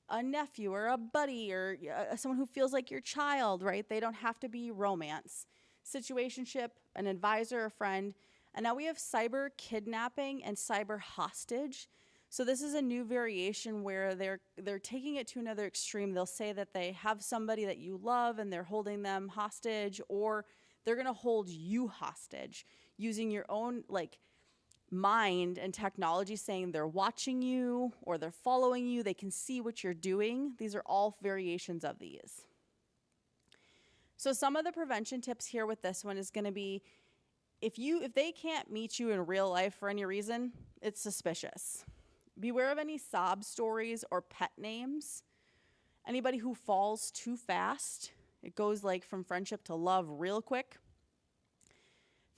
a nephew or a buddy or someone who feels like your child, right? They don't have to be romance. Situationship, an advisor, a friend. And now we have cyber kidnapping and cyber hostage. So this is a new variation where they're taking it to another extreme. They'll say that they have somebody that you love and they're holding them hostage, or they're going to hold you hostage using your own mind and technology, saying they're watching you or they're following you. They can see what you're doing. These are all variations of these. So some of the prevention tips here with this one is going to be, if they can't meet you in real life for any reason, it's suspicious. Beware of any sob stories or pet names. Anybody who falls too fast, it goes like from friendship to love real quick.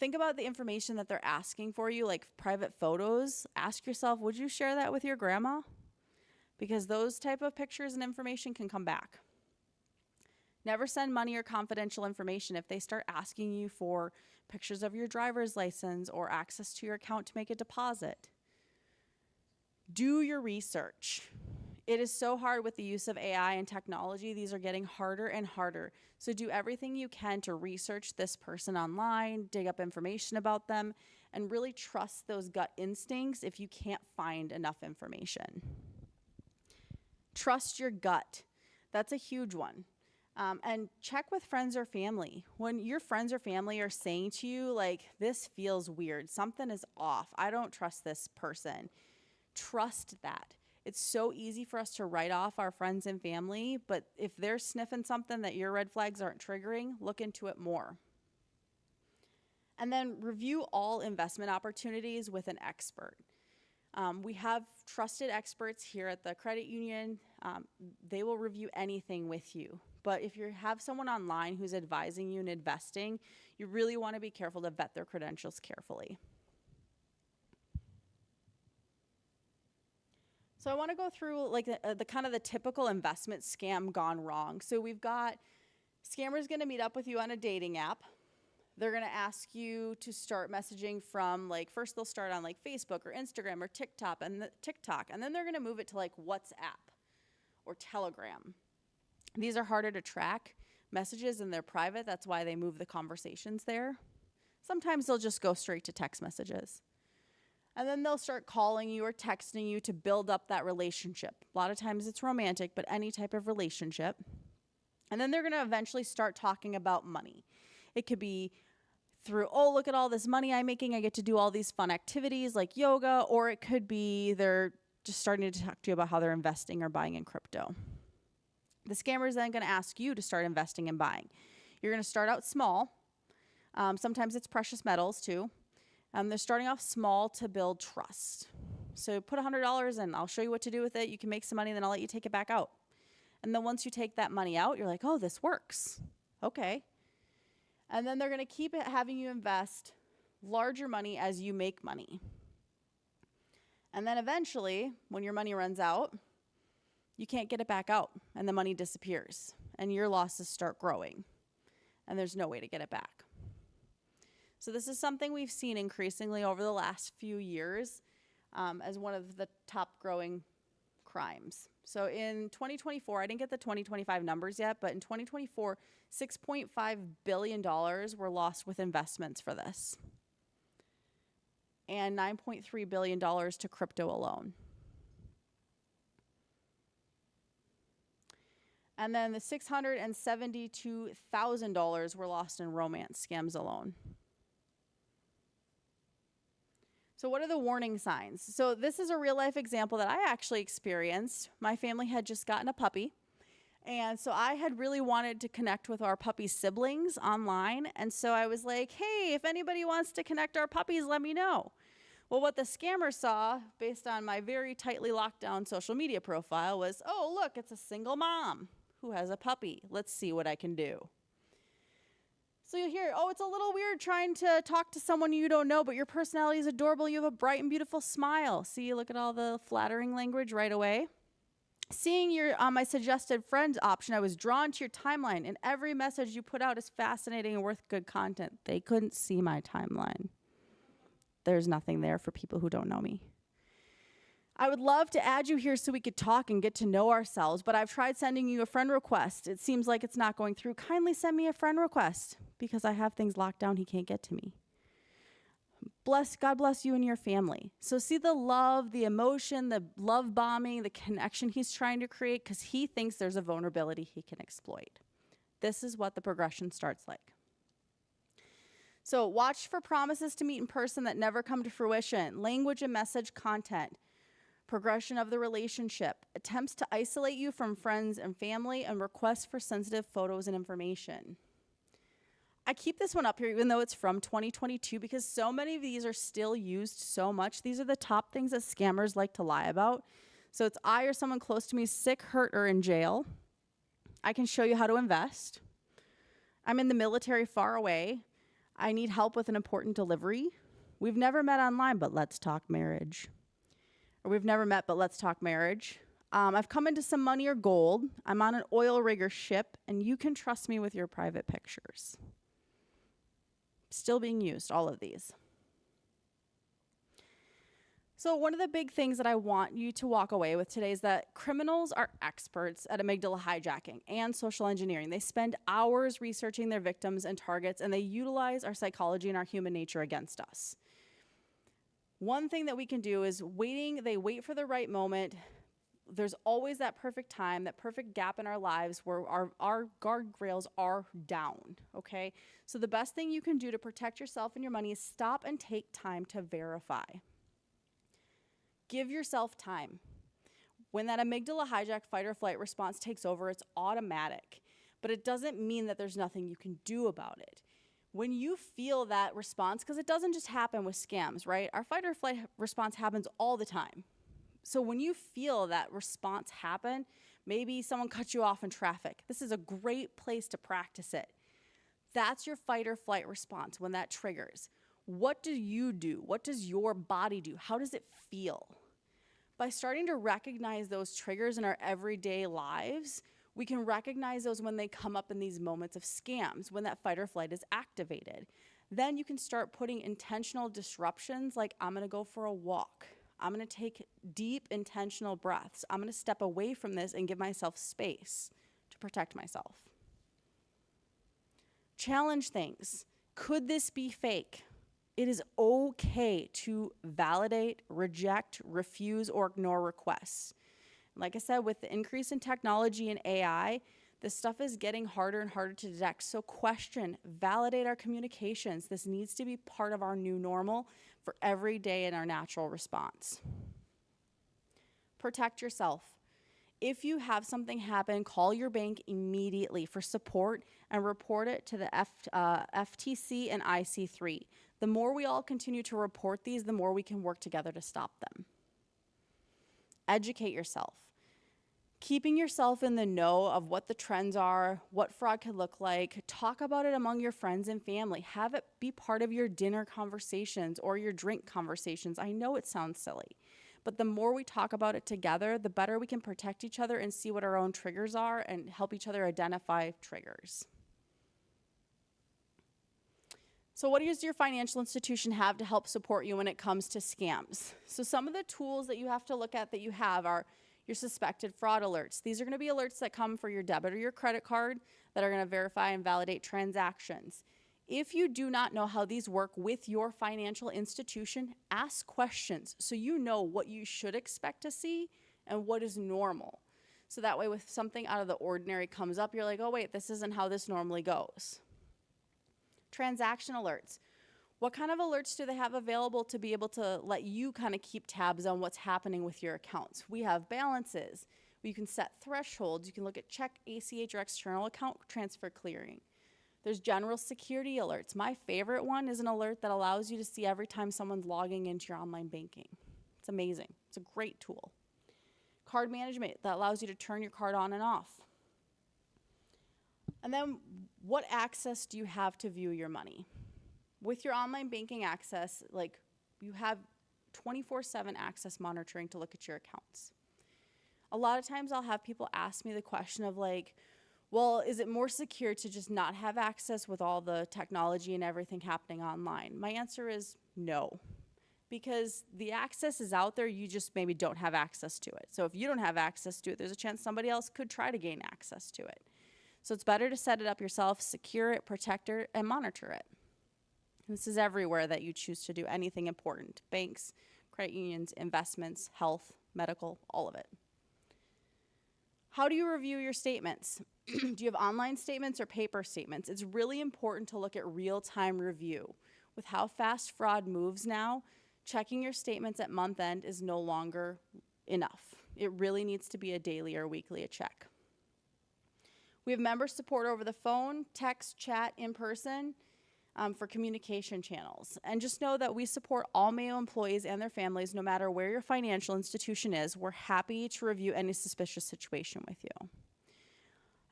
Think about the information that they're asking for you, like private photos. Ask yourself, would you share that with your grandma? Because those type of pictures and information can come back. Never send money or confidential information if they start asking you for pictures of your driver's license or access to your account to make a deposit. Do your research. It is so hard with the use of AI and technology. These are getting harder and harder. So do everything you can to research this person online, dig up information about them, and really trust those gut instincts if you can't find enough information. Trust your gut. That's a huge one. And check with friends or family. When your friends or family are saying to you, like, this feels weird, something is off, I don't trust this person, trust that. It's so easy for us to write off our friends and family, but if they're sniffing something that your red flags aren't triggering, look into it more. And then review all investment opportunities with an expert. We have trusted experts here at the credit union. They will review anything with you. But if you have someone online who's advising you in investing, you really want to be careful to vet their credentials carefully. So I want to go through like the kind of the typical investment scam gone wrong. So we've got scammers going to meet up with you on a dating app. They're going to ask you to start messaging from first they'll start on Facebook or Instagram or TikTok, and then they're going to move it to WhatsApp or Telegram. These are harder to track messages and they're private. That's why they move the conversations there. Sometimes they'll just go straight to text messages. And then they'll start calling you or texting you to build up that relationship. A lot of times it's romantic, but any type of relationship. And then they're going to eventually start talking about money. It could be through, oh, look at all this money I'm making. I get to do all these fun activities like yoga. Or it could be they're just starting to talk to you about how they're investing or buying in crypto. The scammer is then going to ask you to start investing and buying. You're going to start out small. Sometimes it's precious metals too. They're starting off small to build trust. So put $100 in. I'll show you what to do with it. You can make some money, then I'll let you take it back out. And then once you take that money out, you're like, oh, this works. Okay. And then they're going to keep having you invest larger money as you make money. And then eventually, when your money runs out, you can't get it back out, and the money disappears, and your losses start growing, and there's no way to get it back. So this is something we've seen increasingly over the last few years as one of the top growing crimes. So in 2024, I didn't get the 2025 numbers yet, but in 2024, $6.5 billion were lost with investments for this, and $9.3 billion to crypto alone. And then the $672,000 were lost in romance scams alone. So what are the warning signs? So this is a real life example that I actually experienced. My family had just gotten a puppy. And so I had really wanted to connect with our puppy's siblings online. And so I was like, hey, if anybody wants to connect our puppies, let me know. Well, what the scammer saw, based on my very tightly locked down social media profile, was, oh, look, it's a single mom who has a puppy. Let's see what I can do. So you hear, oh, it's a little weird trying to talk to someone you don't know, but your personality is adorable. You have a bright and beautiful smile. See, look at all the flattering language right away. Seeing your my suggested friends option, I was drawn to your timeline, and every message you put out is fascinating and worth good content. They couldn't see my timeline. There's nothing there for people who don't know me. I would love to add you here so we could talk and get to know ourselves, but I've tried sending you a friend request. It seems like it's not going through. Kindly send me a friend request because I have things locked down. He can't get to me. God bless you and your family. So see the love, the emotion, the love bombing, the connection he's trying to create because he thinks there's a vulnerability he can exploit. This is what the progression starts like. So watch for promises to meet in person that never come to fruition, language and message content, progression of the relationship, attempts to isolate you from friends and family, and requests for sensitive photos and information. I keep this one up here even though it's from 2022 because so many of these are still used so much. These are the top things that scammers like to lie about. So it's I or someone close to me sick, hurt, or in jail. I can show you how to invest. I'm in the military far away. I need help with an important delivery. We've never met online, but let's talk marriage. Or we've never met, but let's talk marriage. I've come into some money or gold. I'm on an oil rig or ship, and you can trust me with your private pictures. Still being used, all of these. So one of the big things that I want you to walk away with today is that criminals are experts at amygdala hijacking and social engineering. They spend hours researching their victims and targets, and they utilize our psychology and our human nature against us. One thing that we can do is they wait for the right moment. There's always that perfect time, that perfect gap in our lives where our guardrails are down, okay? So the best thing you can do to protect yourself and your money is stop and take time to verify. Give yourself time. When that amygdala hijack fight or flight response takes over, it's automatic, but it doesn't mean that there's nothing you can do about it. When you feel that response, because it doesn't just happen with scams, right? Our fight or flight response happens all the time. So when you feel that response happen, maybe someone cut you off in traffic. This is a great place to practice it. That's your fight or flight response when that triggers. What do you do? What does your body do? How does it feel? By starting to recognize those triggers in our everyday lives, we can recognize those when they come up in these moments of scams, when that fight or flight is activated. Then you can start putting intentional disruptions like I'm gonna go for a walk. I'm gonna take deep, intentional breaths. I'm gonna step away from this and give myself space to protect myself. Challenge things. Could this be fake? It is okay to validate, reject, refuse, or ignore requests. Like I said, with the increase in technology and AI, this stuff is getting harder and harder to detect. So question, validate our communications. This needs to be part of our new normal for every day in our natural response. Protect yourself. If you have something happen, call your bank immediately for support and report it to the FTC and IC3. The more we all continue to report these, the more we can work together to stop them. Educate yourself. Keeping yourself in the know of what the trends are, what fraud could look like, talk about it among your friends and family. Have it be part of your dinner conversations or your drink conversations. I know it sounds silly, but the more we talk about it together, the better we can protect each other and see what our own triggers are and help each other identify triggers. So what does your financial institution have to help support you when it comes to scams? So some of the tools that you have to look at that you have are your suspected fraud alerts. These are going to be alerts that come for your debit or your credit card that are going to verify and validate transactions. If you do not know how these work with your financial institution, ask questions so you know what you should expect to see and what is normal. So that way, if something out of the ordinary comes up, you're like, oh wait, this isn't how this normally goes. Transaction alerts. What kind of alerts do they have available to be able to let you kind of keep tabs on what's happening with your accounts? We have balances. You can set thresholds. You can look at check, ACH, or external account transfer clearing. There's general security alerts. My favorite one is an alert that allows you to see every time someone's logging into your online banking. It's amazing. It's a great tool. Card management that allows you to turn your card on and off. And then what access do you have to view your money? With your online banking access, you have 24/7 access monitoring to look at your accounts. A lot of times I'll have people ask me the question of like, well, is it more secure to just not have access with all the technology and everything happening online? My answer is no, because the access is out there, you just maybe don't have access to it. So if you don't have access to it, there's a chance somebody else could try to gain access to it. So it's better to set it up yourself, secure it, protect it, and monitor it. This is everywhere that you choose to do anything important. Banks, credit unions, investments, health, medical, all of it. How do you review your statements? Do you have online statements or paper statements? It's really important to look at real-time review. With how fast fraud moves now, checking your statements at month end is no longer enough. It really needs to be a daily or weekly check. We have member support over the phone, text, chat, in person for communication channels. And just know that we support all Mayo employees and their families no matter where your financial institution is. We're happy to review any suspicious situation with you.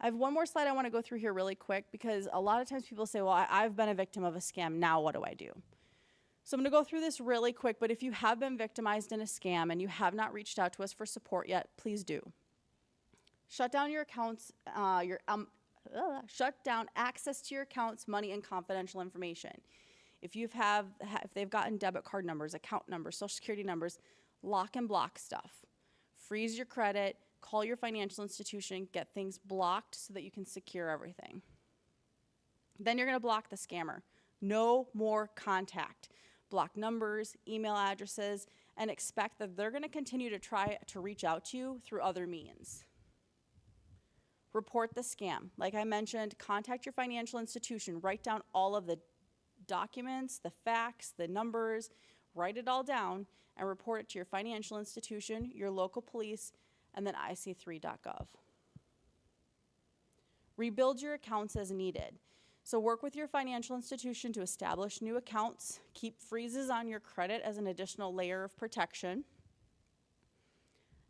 I have one more slide I want to go through here really quick because a lot of times people say, well, I've been a victim of a scam, now what do I do? So I'm going to go through this really quick, but if you have been victimized in a scam and you have not reached out to us for support yet, please do. Shut down your accounts, shut down access to your accounts, money, and confidential information. If they've gotten debit card numbers, account numbers, social security numbers, lock and block stuff. Freeze your credit, call your financial institution, get things blocked so that you can secure everything. Then you're going to block the scammer. No more contact. Block numbers, email addresses, and expect that they're going to continue to try to reach out to you through other means. Report the scam. Like I mentioned, contact your financial institution. Write down all of the documents, the facts, the numbers. Write it all down and report it to your financial institution, your local police, and then ic3.gov. Rebuild your accounts as needed. So work with your financial institution to establish new accounts. Keep freezes on your credit as an additional layer of protection.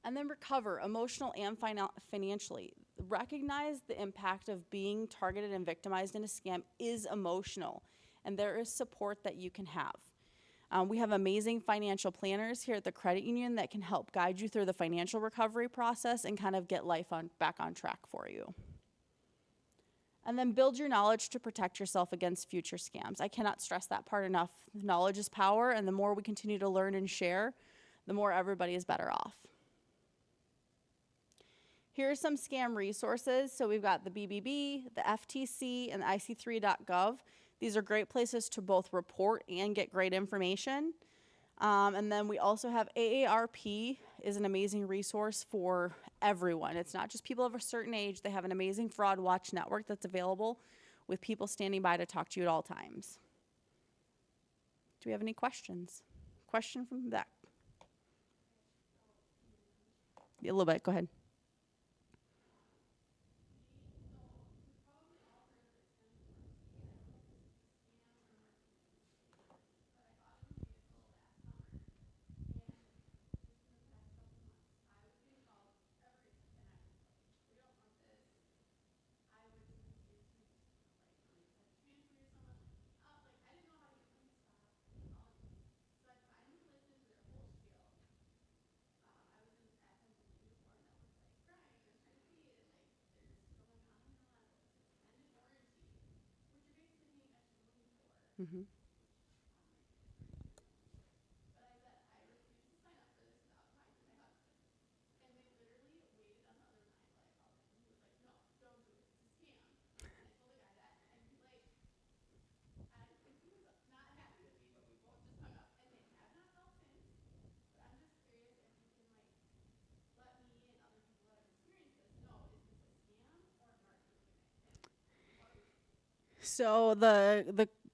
And then recover emotional and financially. Recognize the impact of being targeted and victimized in a scam is emotional, and there is support that you can have. We have amazing financial planners here at the credit union that can help guide you through the financial recovery process and kind of get life back on track for you. And then build your knowledge to protect yourself against future scams. I cannot stress that part enough. Knowledge is power, and the more we continue to learn and share, the more everybody is better off. Here are some scam resources. So we've got the BBB, the FTC, and the ic3.gov. These are great places to both report and get great information. And then we also have AARP is an amazing resource for everyone. It's not just people of a certain age. They have an amazing fraud watch network that's available with people standing by to talk to you at all times. Do we have any questions? Question from that? A little bit, go ahead. Mm-hmm. So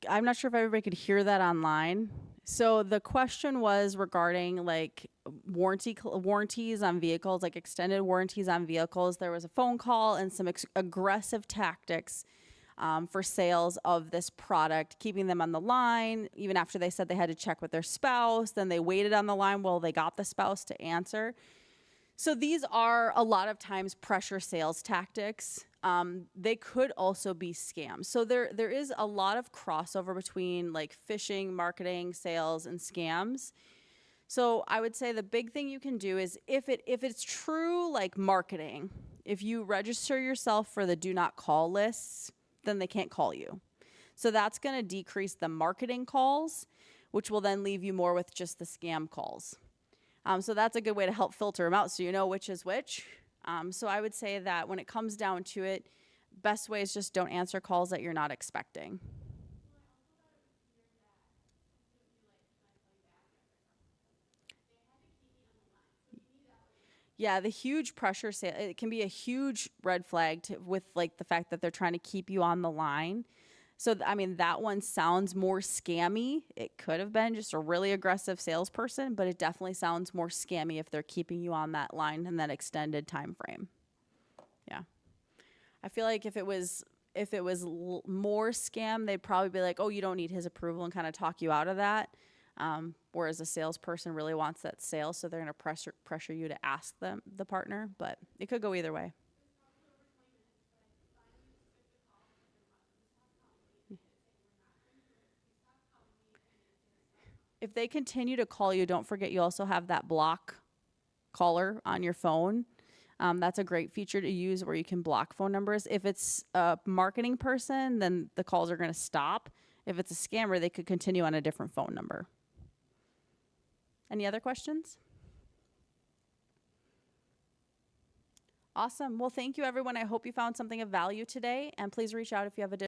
I'm not sure if everybody could hear that online. So the question was regarding like warranties on vehicles, like extended warranties on vehicles. There was a phone call and some aggressive tactics for sales of this product, keeping them on the line, even after they said they had to check with their spouse. Then they waited on the line while they got the spouse to answer. So these are a lot of times pressure sales tactics. They could also be scams. So there is a lot of crossover between like phishing, marketing, sales, and scams. So I would say the big thing you can do is if it's true like marketing, if you register yourself for the do not call lists, then they can't call you. So that's going to decrease the marketing calls, which will then leave you more with just the scam calls. So that's a good way to help filter them out so you know which is which. So I would say that when it comes down to it, best way is just don't answer calls that you're not expecting. Yeah, the huge pressure sale, it can be a huge red flag with like the fact that they're trying to keep you on the line. So, I mean, that one sounds more scammy. It could have been just a really aggressive salesperson, but it definitely sounds more scammy if they're keeping you on that line in that extended time frame. Yeah. I feel like if it was more scam, they'd probably be like, "Oh, you don't need his approval," and kind of talk you out of that. Whereas a salesperson really wants that sale, so they're going to pressure you to ask them the partner. But it could go either way. If they continue to call you, don't forget you also have that block caller on your phone. That's a great feature to use where you can block phone numbers. If it's a marketing person, then the calls are going to stop. If it's a scammer, they could continue on a different phone number. Any other questions? Awesome. Well, thank you, everyone. I hope you found something of value today, and please reach out if you have additional